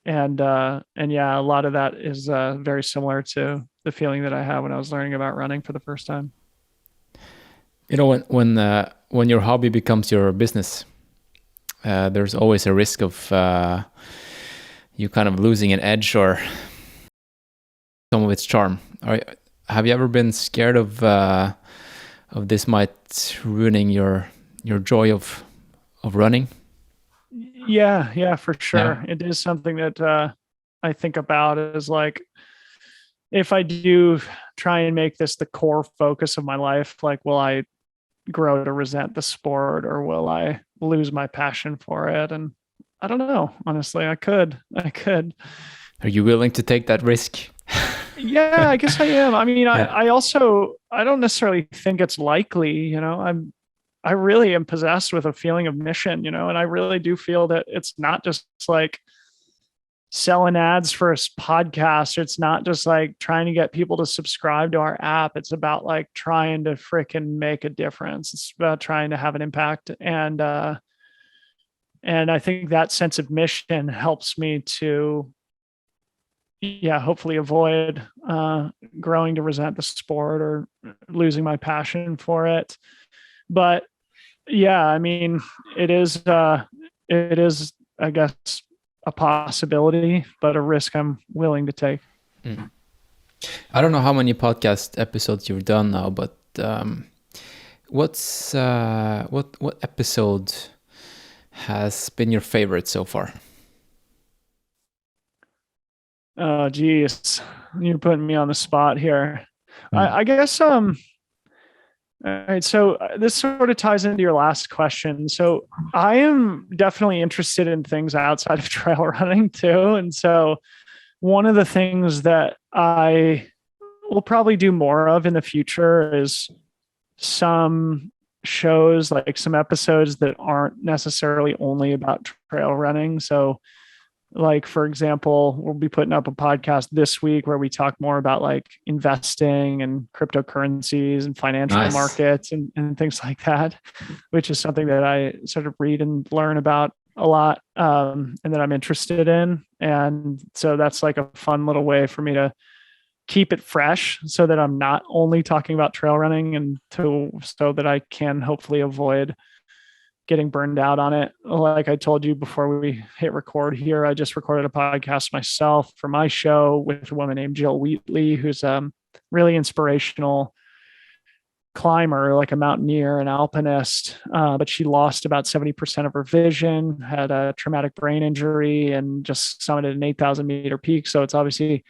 lot of that is very similar to the feeling that I had when I was learning about running for the first time. When your hobby becomes your business, there's always a risk of you kind of losing an edge or some of its charm. Have you ever been scared of this might ruining your joy of running? Yeah, for sure. Yeah. It is something that I think about, is like, if I do try and make this the core focus of my life, like, will I grow to resent the sport, or will I lose my passion for it? And I don't know, honestly. I could. Are you willing to take that risk? Yeah, I guess I am. I mean, I don't necessarily think it's likely, I really am possessed with a feeling of mission, and I really do feel that it's not just like selling ads for a podcast. It's not just like trying to get people to subscribe to our app. It's about like trying to freaking make a difference. It's about trying to have an impact. And I think that sense of mission helps me to hopefully avoid growing to resent the sport or losing my passion for it. But yeah, I mean, it is, I guess, a possibility, but a risk I'm willing to take. I don't know how many podcast episodes you've done now, but what episode has been your favorite so far? Oh, geez, you're putting me on the spot here. I guess all right, so this sort of ties into your last question. So I am definitely interested in things outside of trail running too. And so one of the things that I will probably do more of in the future is some shows, like some episodes that aren't necessarily only about trail running. So like, for example, we'll be putting up a podcast this week where we talk more about like investing and cryptocurrencies and financial markets and things like that, which is something that I sort of read and learn about a lot, and that I'm interested in. And so that's like a fun little way for me to keep it fresh so that I'm not only talking about trail running, and so that I can hopefully avoid getting burned out on it. Like I told you before we hit record here, I just recorded a podcast myself for my show with a woman named Jill Wheatley, who's a really inspirational climber, like a mountaineer and alpinist. But she lost about 70% of her vision, had a traumatic brain injury, and just summited an 8,000 meter peak. So it's obviously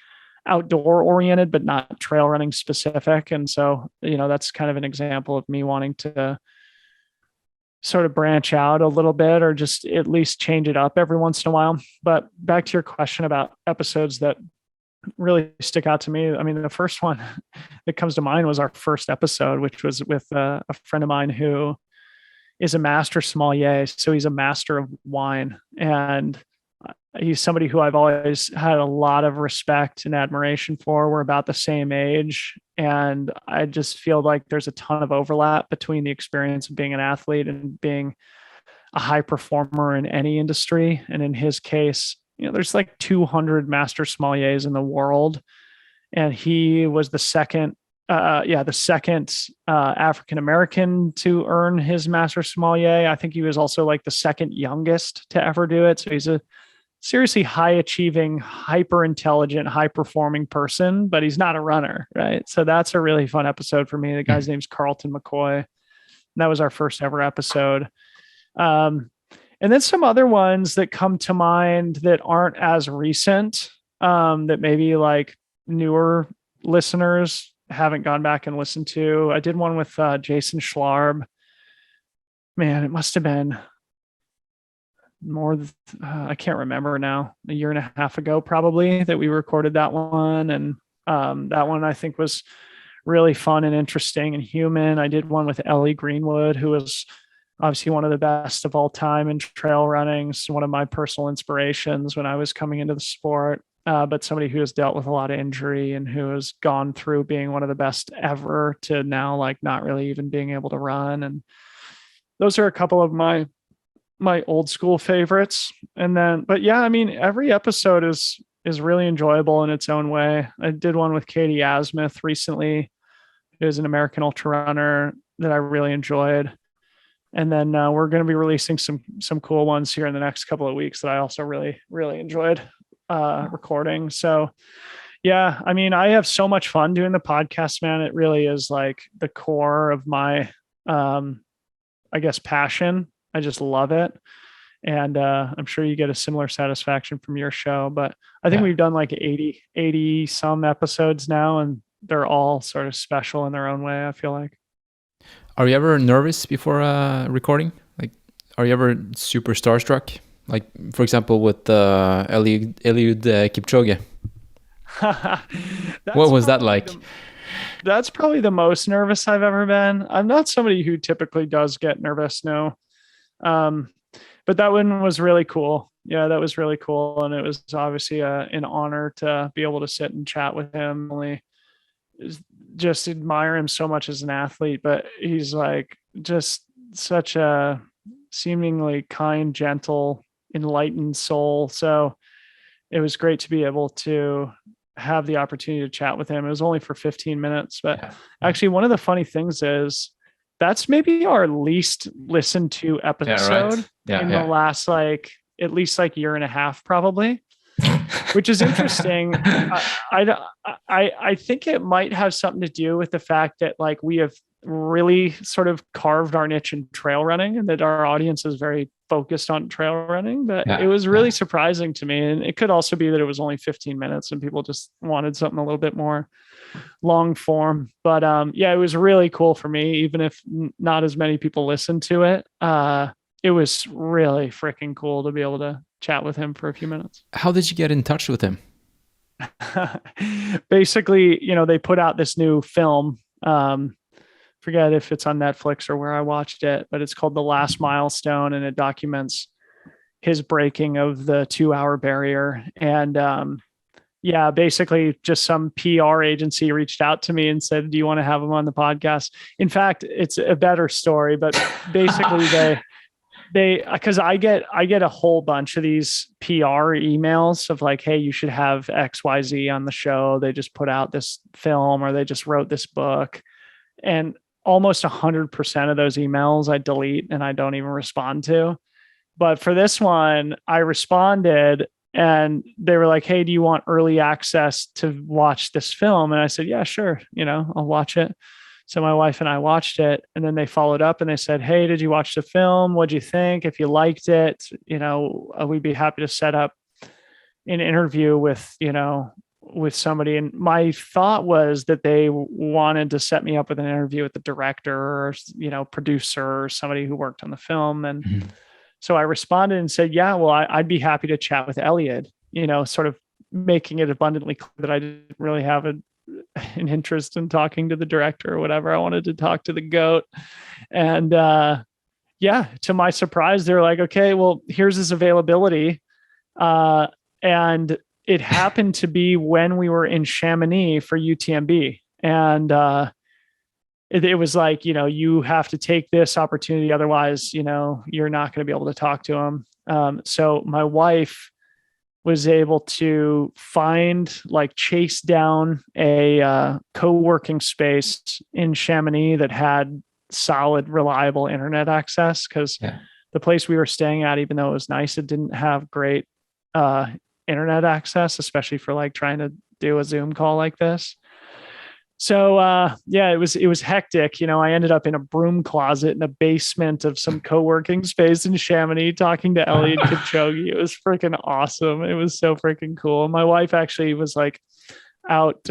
outdoor oriented, but not trail running specific. And so, that's kind of an example of me wanting to sort of branch out a little bit, or just at least change it up every once in a while. But back to your question about episodes that really stick out to me. I mean, the first one that comes to mind was our first episode, which was with a friend of mine who is a master sommelier. So he's a master of wine, and he's somebody who I've always had a lot of respect and admiration for. We're about the same age, and I just feel like there's a ton of overlap between the experience of being an athlete and being a high performer in any industry. And in his case, there's like 200 master sommeliers in the world, and he was the second African American to earn his master sommelier. I think he was also like the second youngest to ever do it. So he's a seriously high achieving, hyper intelligent, high performing person, but he's not a runner. Right. So that's a really fun episode for me. The guy's name's Carlton McCoy. And that was our first ever episode. And then some other ones that come to mind that aren't as recent, that maybe like newer listeners haven't gone back and listened to. I did one with Jason Schlarb. Man, it must have been I can't remember now, a year and a half ago, probably, that we recorded that one. And that one I think was really fun and interesting and human. I did one with Ellie Greenwood, who was obviously one of the best of all time in trail running. So one of my personal inspirations when I was coming into the sport, but somebody who has dealt with a lot of injury and who has gone through being one of the best ever to now like not really even being able to run. And those are a couple of my old school favorites. And then, but yeah, I mean, every episode is really enjoyable in its own way. I did one with Katie Asmuth recently, who's an American ultra runner that I really enjoyed. And then we're going to be releasing some cool ones here in the next couple of weeks that I also really, really enjoyed recording. So yeah, I mean, I have so much fun doing the podcast, man. It really is like the core of my, I guess, passion. I just love it. And I'm sure you get a similar satisfaction from your show, but I think we've done like 80 some episodes now, and they're all sort of special in their own way, I feel like. Are you ever nervous before recording? Like, are you ever super starstruck? Like, for example, with Eliud Kipchoge. What was that like? That's probably the most nervous I've ever been. I'm not somebody who typically does get nervous, no. But that one was really cool. Yeah, that was really cool. And it was obviously an honor to be able to sit and chat with him. Only just admire him so much as an athlete, but he's like just such a seemingly kind, gentle, enlightened soul. So it was great to be able to have the opportunity to chat with him. It was only for 15 minutes, but actually one of the funny things is that's maybe our least listened to episode in the last at least year and a half, probably, which is interesting. I think it might have something to do with the fact that we have really sort of carved our niche in trail running, and that our audience is very focused on trail running. But it was really surprising to me. And it could also be that it was only 15 minutes and people just wanted something a little bit more long form. But it was really cool for me, even if not as many people listened to it. It was really freaking cool to be able to chat with him for a few minutes. How did you get in touch with him? Basically, they put out this new film. Forget if it's on Netflix or where I watched it, but it's called The Last Milestone, and it documents his breaking of the 2-hour barrier. And basically just some PR agency reached out to me and said, do you want to have him on the podcast? In fact, it's a better story, but basically because I get a whole bunch of these PR emails of hey, you should have XYZ on the show. They just put out this film, or they just wrote this book. And almost 100% of those emails I delete and I don't even respond to. But for this one, I responded, and they were like, hey, do you want early access to watch this film? And I said, yeah, sure. I'll watch it. So my wife and I watched it, and then they followed up and they said, hey, did you watch the film? What'd you think? If you liked it, we'd be happy to set up an interview with somebody. And my thought was that they wanted to set me up with an interview with the director or, producer, or somebody who worked on the film. And so I responded and said, yeah, well, I'd be happy to chat with Elliot, sort of making it abundantly clear that I didn't really have an interest in talking to the director or whatever. I wanted to talk to the GOAT. And to my surprise, they're like, okay, well, here's his availability. And it happened to be when we were in Chamonix for UTMB. And it was you have to take this opportunity. Otherwise, you're not going to be able to talk to him. So my wife was able to chase down a co-working space in Chamonix that had solid, reliable internet access. Because the place we were staying at, even though it was nice, it didn't have great internet access, especially for trying to do a Zoom call like this. So it was hectic. I ended up in a broom closet in the basement of some co-working space in Chamonix talking to Eliud Kipchoge. It was freaking awesome. It was so freaking cool. My wife actually was out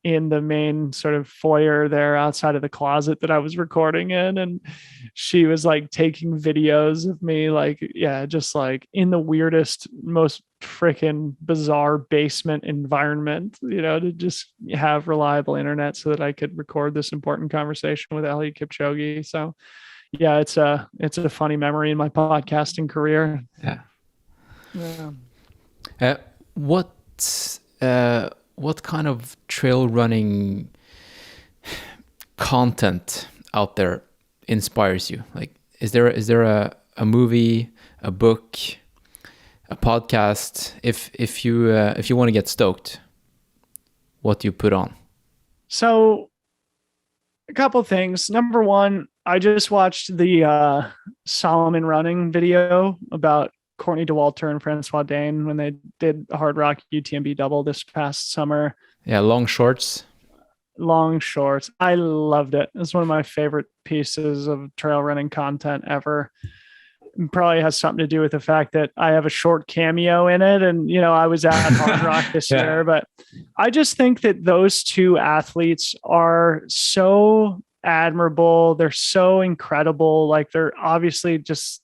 in the main sort of foyer there outside of the closet that I was recording in. And she was taking videos of me, just in the weirdest, most freaking bizarre basement environment, to just have reliable internet so that I could record this important conversation with Eliud Kipchoge. So yeah, it's a funny memory in my podcasting career. What kind of trail running content out there inspires you? Is there a movie, a book, a podcast? If you want to get stoked, what do you put on? So a couple of things. Number one, I just watched the Solomon running video about Courtney Dauwalter and Francois Dane when they did Hardrock UTMB double this past summer. Yeah, long shorts. I loved it. It's one of my favorite pieces of trail running content ever. It probably has something to do with the fact that I have a short cameo in it. And, I was at Hardrock this year, but I just think that those two athletes are so admirable. They're so incredible. They're obviously just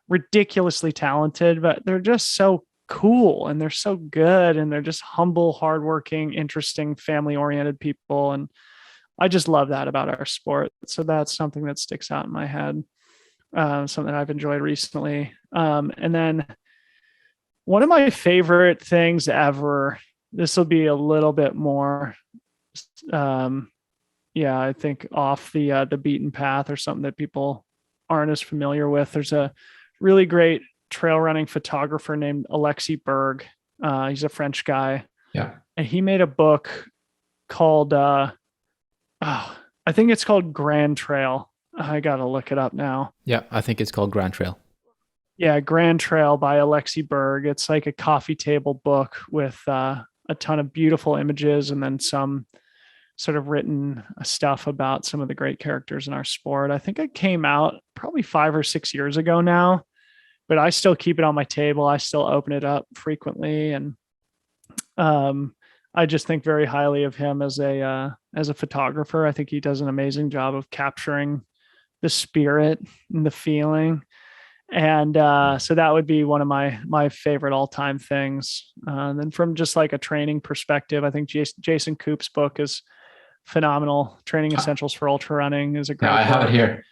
ridiculously talented, but they're just so cool and they're so good, and they're just humble, hardworking, interesting, family-oriented people. And I just love that about our sport. So that's something that sticks out in my head, something I've enjoyed recently. And then one of my favorite things ever, this will be a little bit more, I think off the beaten path, or something that people aren't as familiar with. There's a really great trail running photographer named Alexi Berg. He's a French guy. Yeah. And he made a book called, I think it's called Grand Trail. I got to look it up now. Yeah, I think it's called Grand Trail. Yeah, Grand Trail by Alexi Berg. It's like a coffee table book with a ton of beautiful images and then some sort of written stuff about some of the great characters in our sport. I think it came out probably 5 or 6 years ago now, but I still keep it on my table. I still open it up frequently. And I just think very highly of him as a photographer. I think he does an amazing job of capturing the spirit and the feeling. And so that would be one of my favorite all-time things. And then from just like a training perspective, I think Jason Koop's book is phenomenal. Training Essentials for Ultra Running is a great book. I have it here.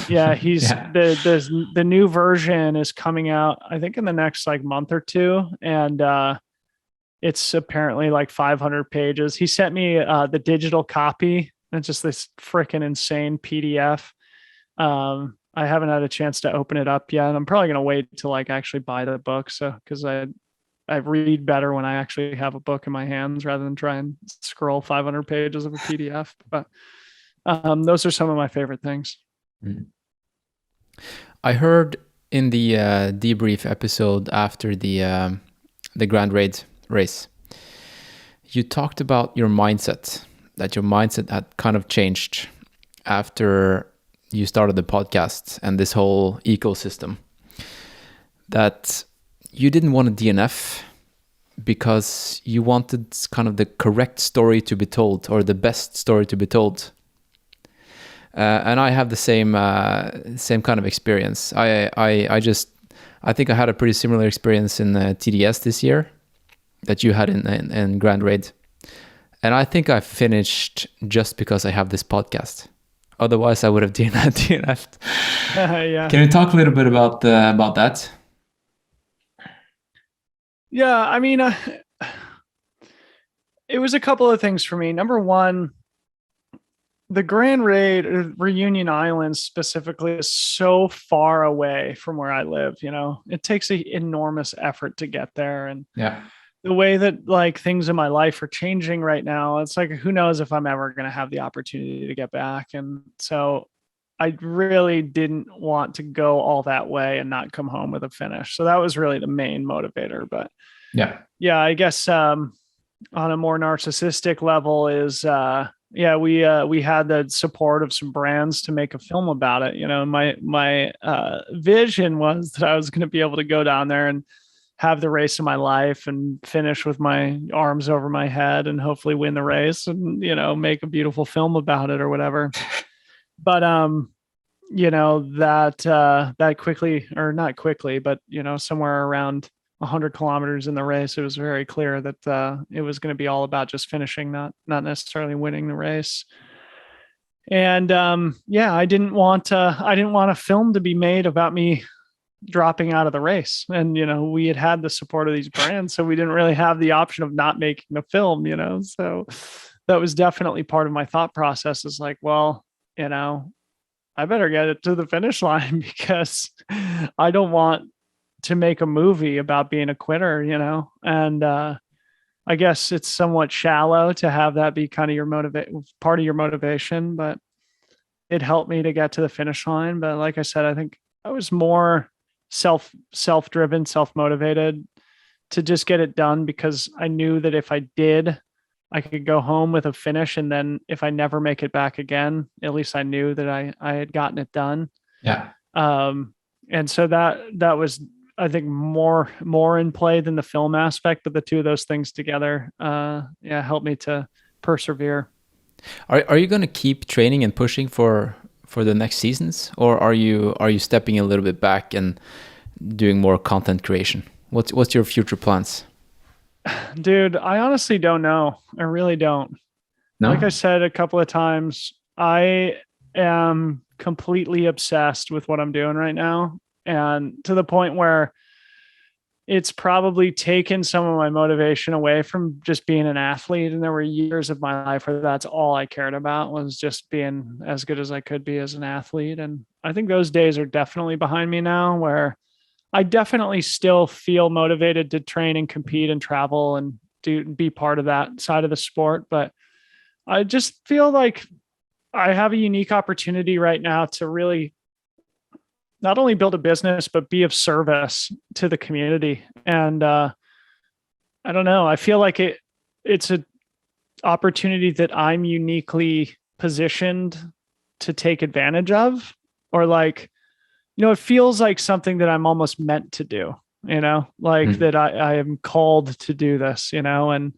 Yeah, he's the new version is coming out, I think, in the next like month or two. And it's apparently like 500 pages. He sent me the digital copy. It's just this freaking insane PDF. I haven't had a chance to open it up yet. I'm probably going to wait to like actually buy the book. So, cause I read better when I actually have a book in my hands rather than try and scroll 500 pages of a PDF. But those are some of my favorite things. I heard in the debrief episode after the Grand Raid race, you talked about your mindset, that your mindset had kind of changed after you started the podcast and this whole ecosystem, that you didn't want a DNF because you wanted kind of the correct story to be told, or the best story to be told. And I have the same kind of experience. I think I had a pretty similar experience in TDS this year that you had in Grand Raid. And I think I finished just because I have this podcast. Otherwise, I would have DNF'd. Yeah. Can you talk a little bit about that? Yeah, I mean, it was a couple of things for me. Number one, the Grand Raid, Reunion Island specifically, is so far away from where I live. You know, it takes an enormous effort to get there, and the way that like things in my life are changing right now, it's like, who knows if I'm ever going to have the opportunity to get back. And so I really didn't want to go all that way and not come home with a finish. So that was really the main motivator. But yeah, I guess on a more narcissistic level is, we had the support of some brands to make a film about it. You know, my vision was that I was going to be able to go down there and have the race of my life and finish with my arms over my head and hopefully win the race and, you know, make a beautiful film about it or whatever. But, you know, that quickly, or not quickly, but, you know, somewhere around 100 kilometers in the race, it was very clear that it was going to be all about just finishing, not necessarily winning the race. And I didn't want a film to be made about me dropping out of the race. And, you know, we had the support of these brands, so we didn't really have the option of not making the film, you know? So that was definitely part of my thought process, is like, well, you know, I better get it to the finish line because I don't want to make a movie about being a quitter, you know? And I guess it's somewhat shallow to have that be kind of part of your motivation, but it helped me to get to the finish line. But like I said, I think I was more self-driven, self-motivated to just get it done, because I knew that if I did, I could go home with a finish. And then if I never make it back again, at least I knew that I had gotten it done. Yeah. And so that was, I think, more in play than the film aspect, but the two of those things together, helped me to persevere. Are you going to keep training and pushing for the next seasons, or are you stepping a little bit back and doing more content creation? What's your future plans? Dude, I honestly don't know. I really don't. No? Like I said a couple of times, I am completely obsessed with what I'm doing right now, and to the point where it's probably taken some of my motivation away from just being an athlete. And there were years of my life where that's all I cared about, was just being as good as I could be as an athlete. And I think those days are definitely behind me now, where I definitely still feel motivated to train and compete and travel and be part of that side of the sport. But I just feel like I have a unique opportunity right now to really not only build a business, but be of service to the community. And I don't know, I feel like it's an opportunity that I'm uniquely positioned to take advantage of, or like, it feels like something that I'm almost meant to do, like that I am called to do this, and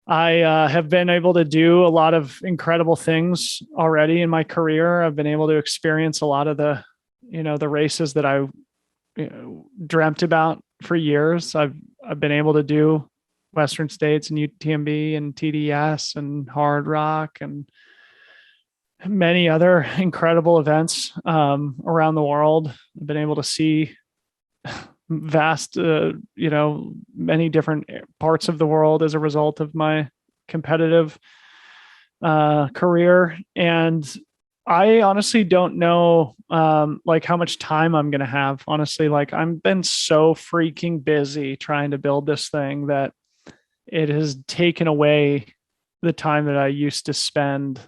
I have been able to do a lot of incredible things already in my career. I've been able to experience a lot of the races that I dreamt about for years. I've been able to do Western States and UTMB and TDS and Hardrock and many other incredible events around the world. I've been able to see vast, many different parts of the world as a result of my competitive career. And I honestly don't know, like how much time I'm going to have. Honestly, like I've been so freaking busy trying to build this thing that it has taken away the time that I used to spend,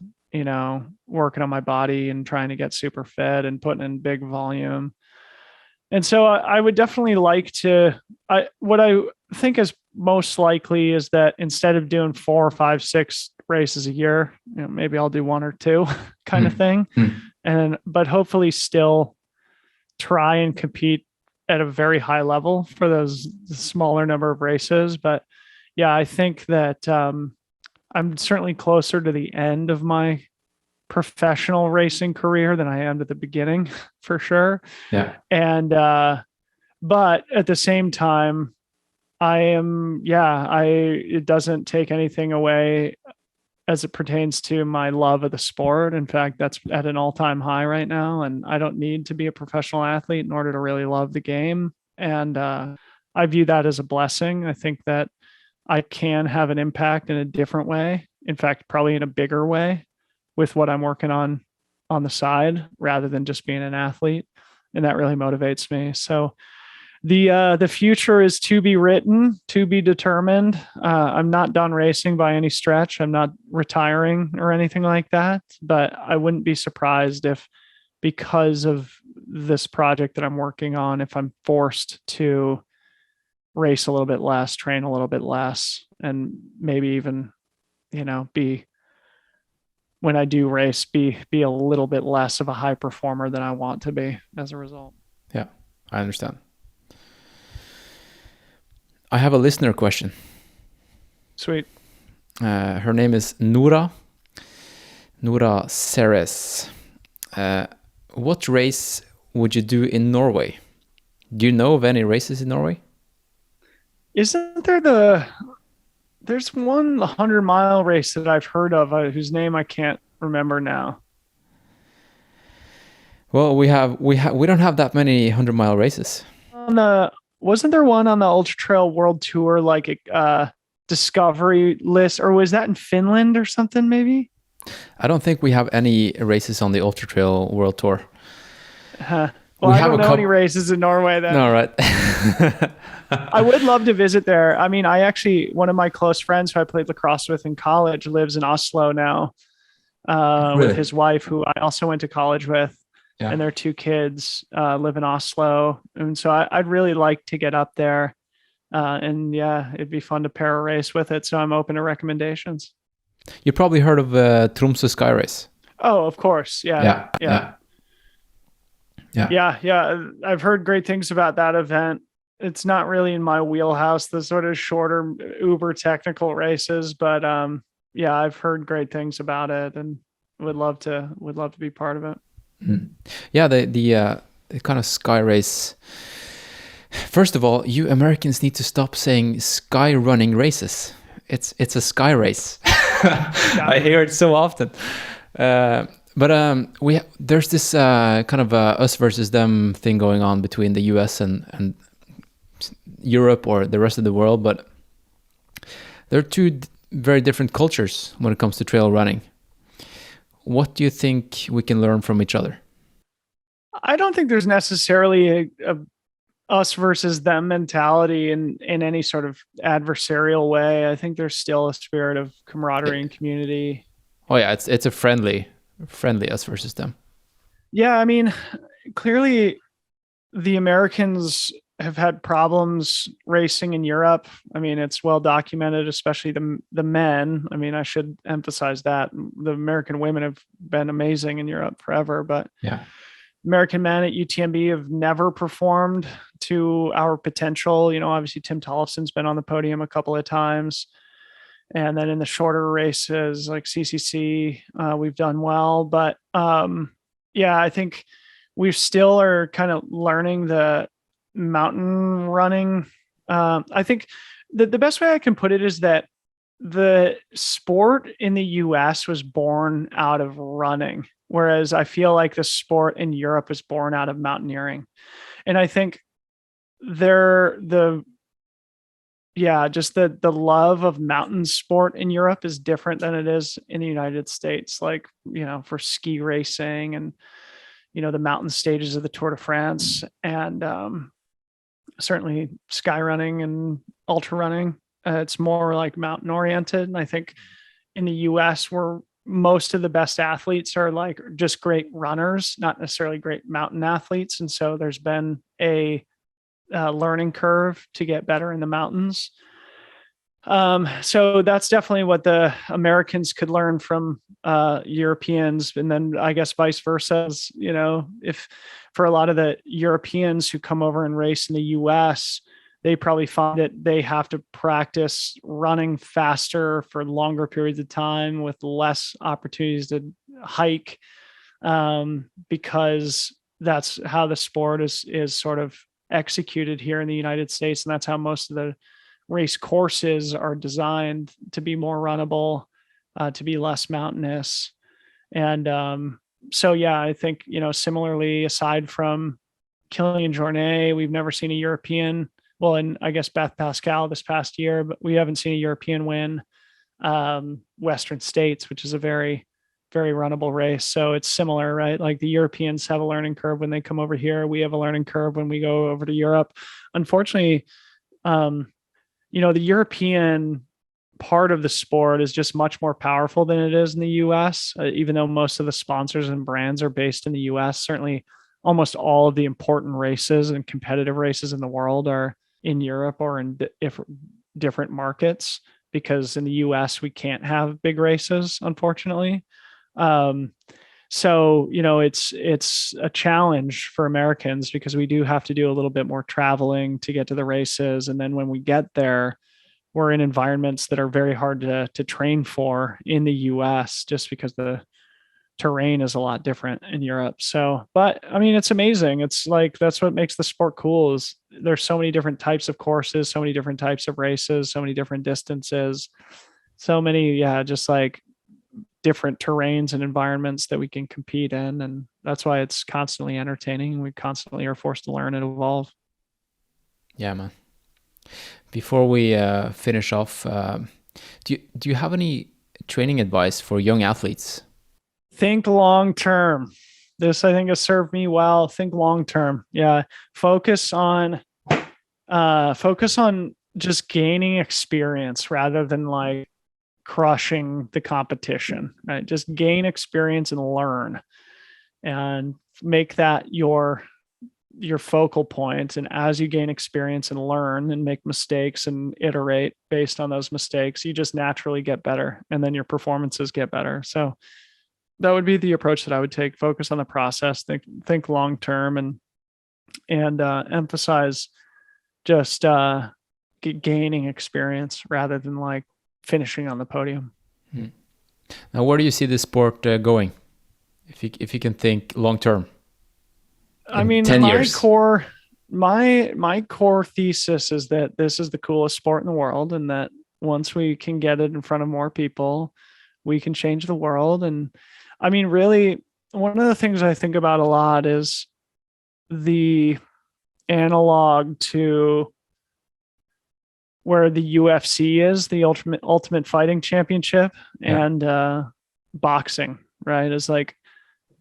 working on my body and trying to get super fit and putting in big volume. And so I would definitely like to, what I think is most likely is that instead of doing 4 or 5, 6 races a year, maybe I'll do 1 or 2 kind of thing. But hopefully still try and compete at a very high level for those smaller number of races. But yeah, I think that I'm certainly closer to the end of my professional racing career than I am at the beginning, for sure. Yeah. And but at the same time, it doesn't take anything away as it pertains to my love of the sport. In fact, that's at an all-time high right now, and I don't need to be a professional athlete in order to really love the game. And I view that as a blessing. I think that I can have an impact in a different way. In fact, probably in a bigger way with what I'm working on the side rather than just being an athlete. And that really motivates me. So the future is to be written, to be determined. I'm not done racing by any stretch. I'm not retiring or anything like that, but I wouldn't be surprised if, because of this project that I'm working on, if I'm forced to race a little bit less, train a little bit less, and maybe even, be, when I do race, be a little bit less of a high performer than I want to be as a result. Yeah, I understand. I have a listener question. Sweet. Her name is Nora Ceres. What race would you do in Norway? Do you know of any races in Norway? Isn't there there's one 100-mile race that I've heard of whose name I can't remember now. Well, we don't have that many 100-mile races. Wasn't there one on the Ultra Trail World Tour, like a Discovery list, or was that in Finland or something maybe? I don't think we have any races on the Ultra Trail World Tour. Well, I don't know any races in Norway then. No, right. I would love to visit there. I mean, one of my close friends who I played lacrosse with in college lives in Oslo now, really? With his wife, who I also went to college with. Yeah. And their 2 kids live in Oslo. And so I'd really like to get up there. And yeah, it'd be fun to pair a race with it. So I'm open to recommendations. You probably heard of Tromsø Sky Race. Oh, of course. Yeah. I've heard great things about that event. It's not really in my wheelhouse, the sort of shorter, uber technical races, but I've heard great things about it and would love to be part of it. Yeah, the kind of sky race. First of all, you Americans need to stop saying sky running races. It's a sky race. I hear it so often. But there's this kind of us versus them thing going on between the US and Europe or the rest of the world. But there are 2 very different cultures when it comes to trail running. What do you think we can learn from each other? I don't think there's necessarily a us versus them mentality in any sort of adversarial way. I think there's still a spirit of camaraderie and community. Oh yeah, it's a friendly us versus them. Yeah, I mean, clearly the Americans have had problems racing in Europe. I mean, it's well documented, especially the men. I mean, I should emphasize that the American women have been amazing in Europe forever, but yeah, American men at UTMB have never performed to our potential. You know, obviously Tim Tollefson's been on the podium a couple of times. And then in the shorter races like CCC, we've done well. But yeah, I think we still are kind of learning the mountain running. I think the best way I can put it is that the sport in the US was born out of running, whereas I feel like the sport in Europe is born out of mountaineering. And I think just the love of mountain sport in Europe is different than it is in the United States. Like, you know, for ski racing and, you know, the mountain stages of the Tour de France and certainly sky running and ultra running. It's more like mountain oriented. And I think in the US, where most of the best athletes are like just great runners, not necessarily great mountain athletes. And so there's been a learning curve to get better in the mountains. So that's definitely what the Americans could learn from Europeans. And then I guess vice versa, you know, if for a lot of the Europeans who come over and race in the US, they probably find that they have to practice running faster for longer periods of time with less opportunities to hike, because that's how the sport is sort of executed here in the United States. And that's how most of the race courses are designed to be more runnable, to be less mountainous. And so, yeah, I think, you know, similarly, aside from Kilian Jornet, we've never seen a European, well, and I guess Beth Pascal this past year, but we haven't seen a European win Western States, which is a very, very runnable race. So it's similar, right? Like the Europeans have a learning curve when they come over here. We have a learning curve when we go over to Europe. Unfortunately, you know, the European part of the sport is just much more powerful than it is in the US, even though most of the sponsors and brands are based in the US. Certainly almost all of the important races and competitive races in the world are in Europe or in different markets, because in the US we can't have big races, unfortunately. So, you know, it's a challenge for Americans because we do have to do a little bit more traveling to get to the races. And then when we get there, we're in environments that are very hard to train for in the US just because the terrain is a lot different in Europe. So, but I mean, it's amazing. It's like, that's what makes the sport cool is there's so many different types of courses, so many different types of races, so many different distances, so many, just like different terrains and environments that we can compete in. And that's why it's constantly entertaining. We constantly are forced to learn and evolve. Yeah, man. Before we finish off, do you have any training advice for young athletes? Think long term. This, I think, has served me well. Think long term. Yeah. Focus on just gaining experience rather than like crushing the competition, right? Just gain experience and learn and make that your focal point. And as you gain experience and learn and make mistakes and iterate based on those mistakes, you just naturally get better and then your performances get better. So that would be the approach that I would take. Focus on the process, think long term, and emphasize just gaining experience rather than like finishing on the podium. Now, where do you see the sport going? If you can think long term. I mean, 10 years. my core thesis is that this is the coolest sport in the world, and that once we can get it in front of more people, we can change the world. And I mean, really, one of the things I think about a lot is the analog to where the UFC is, the Ultimate Fighting Championship, and boxing, right? Is like,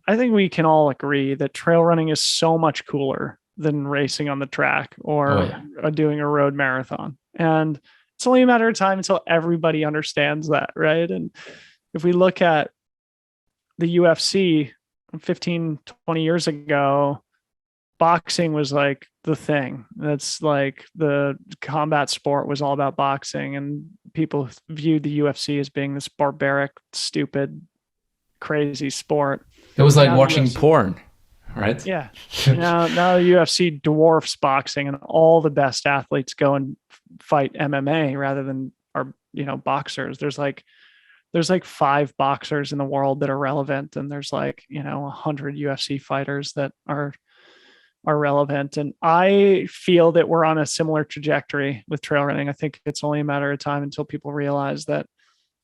I think we can all agree that trail running is so much cooler than racing on the track or doing a road marathon. And it's only a matter of time until everybody understands that, right? And if we look at the UFC 15, 20 years ago, boxing was like the thing. That's like the combat sport was all about boxing, and people viewed the UFC as being this barbaric, stupid, crazy sport. It was like watching porn, right? Yeah. Now the UFC dwarfs boxing, and all the best athletes go and fight MMA rather than boxers. There's like 5 boxers in the world that are relevant, and there's 100 UFC fighters that are relevant. And I feel that we're on a similar trajectory with trail running. I think it's only a matter of time until people realize that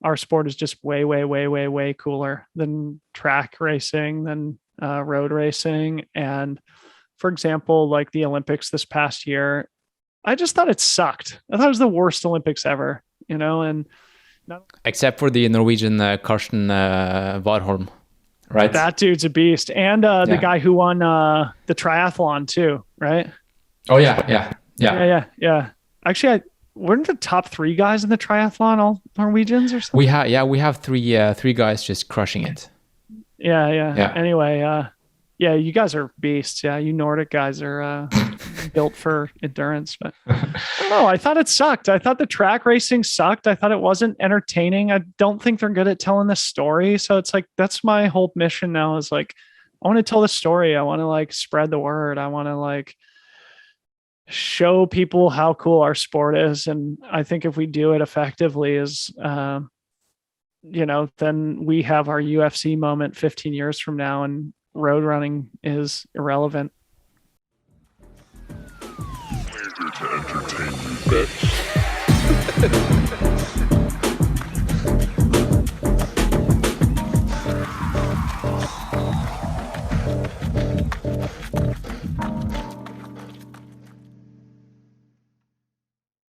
our sport is just way, way, way, way, way cooler than track racing, than road racing. And for example, like the Olympics this past year, I just thought it sucked. I thought it was the worst Olympics ever, and except for the Norwegian Karsten Warholm. Right. That dude's a beast. And the guy who won the triathlon too, right? Oh, yeah. Actually, weren't the top 3 guys in the triathlon all Norwegians or something? We have three guys just crushing it. Yeah. Anyway, you guys are beasts. Yeah, you Nordic guys are built for endurance. But I don't know. I thought it sucked. I thought the track racing sucked. I thought it wasn't entertaining. I don't think they're good at telling the story. So it's like, that's my whole mission now, is like, I want to tell the story. I want to spread the word. I want to show people how cool our sport is. And I think if we do it effectively then we have our UFC moment 15 years from now, and road running is irrelevant. Here to entertain you, bitch.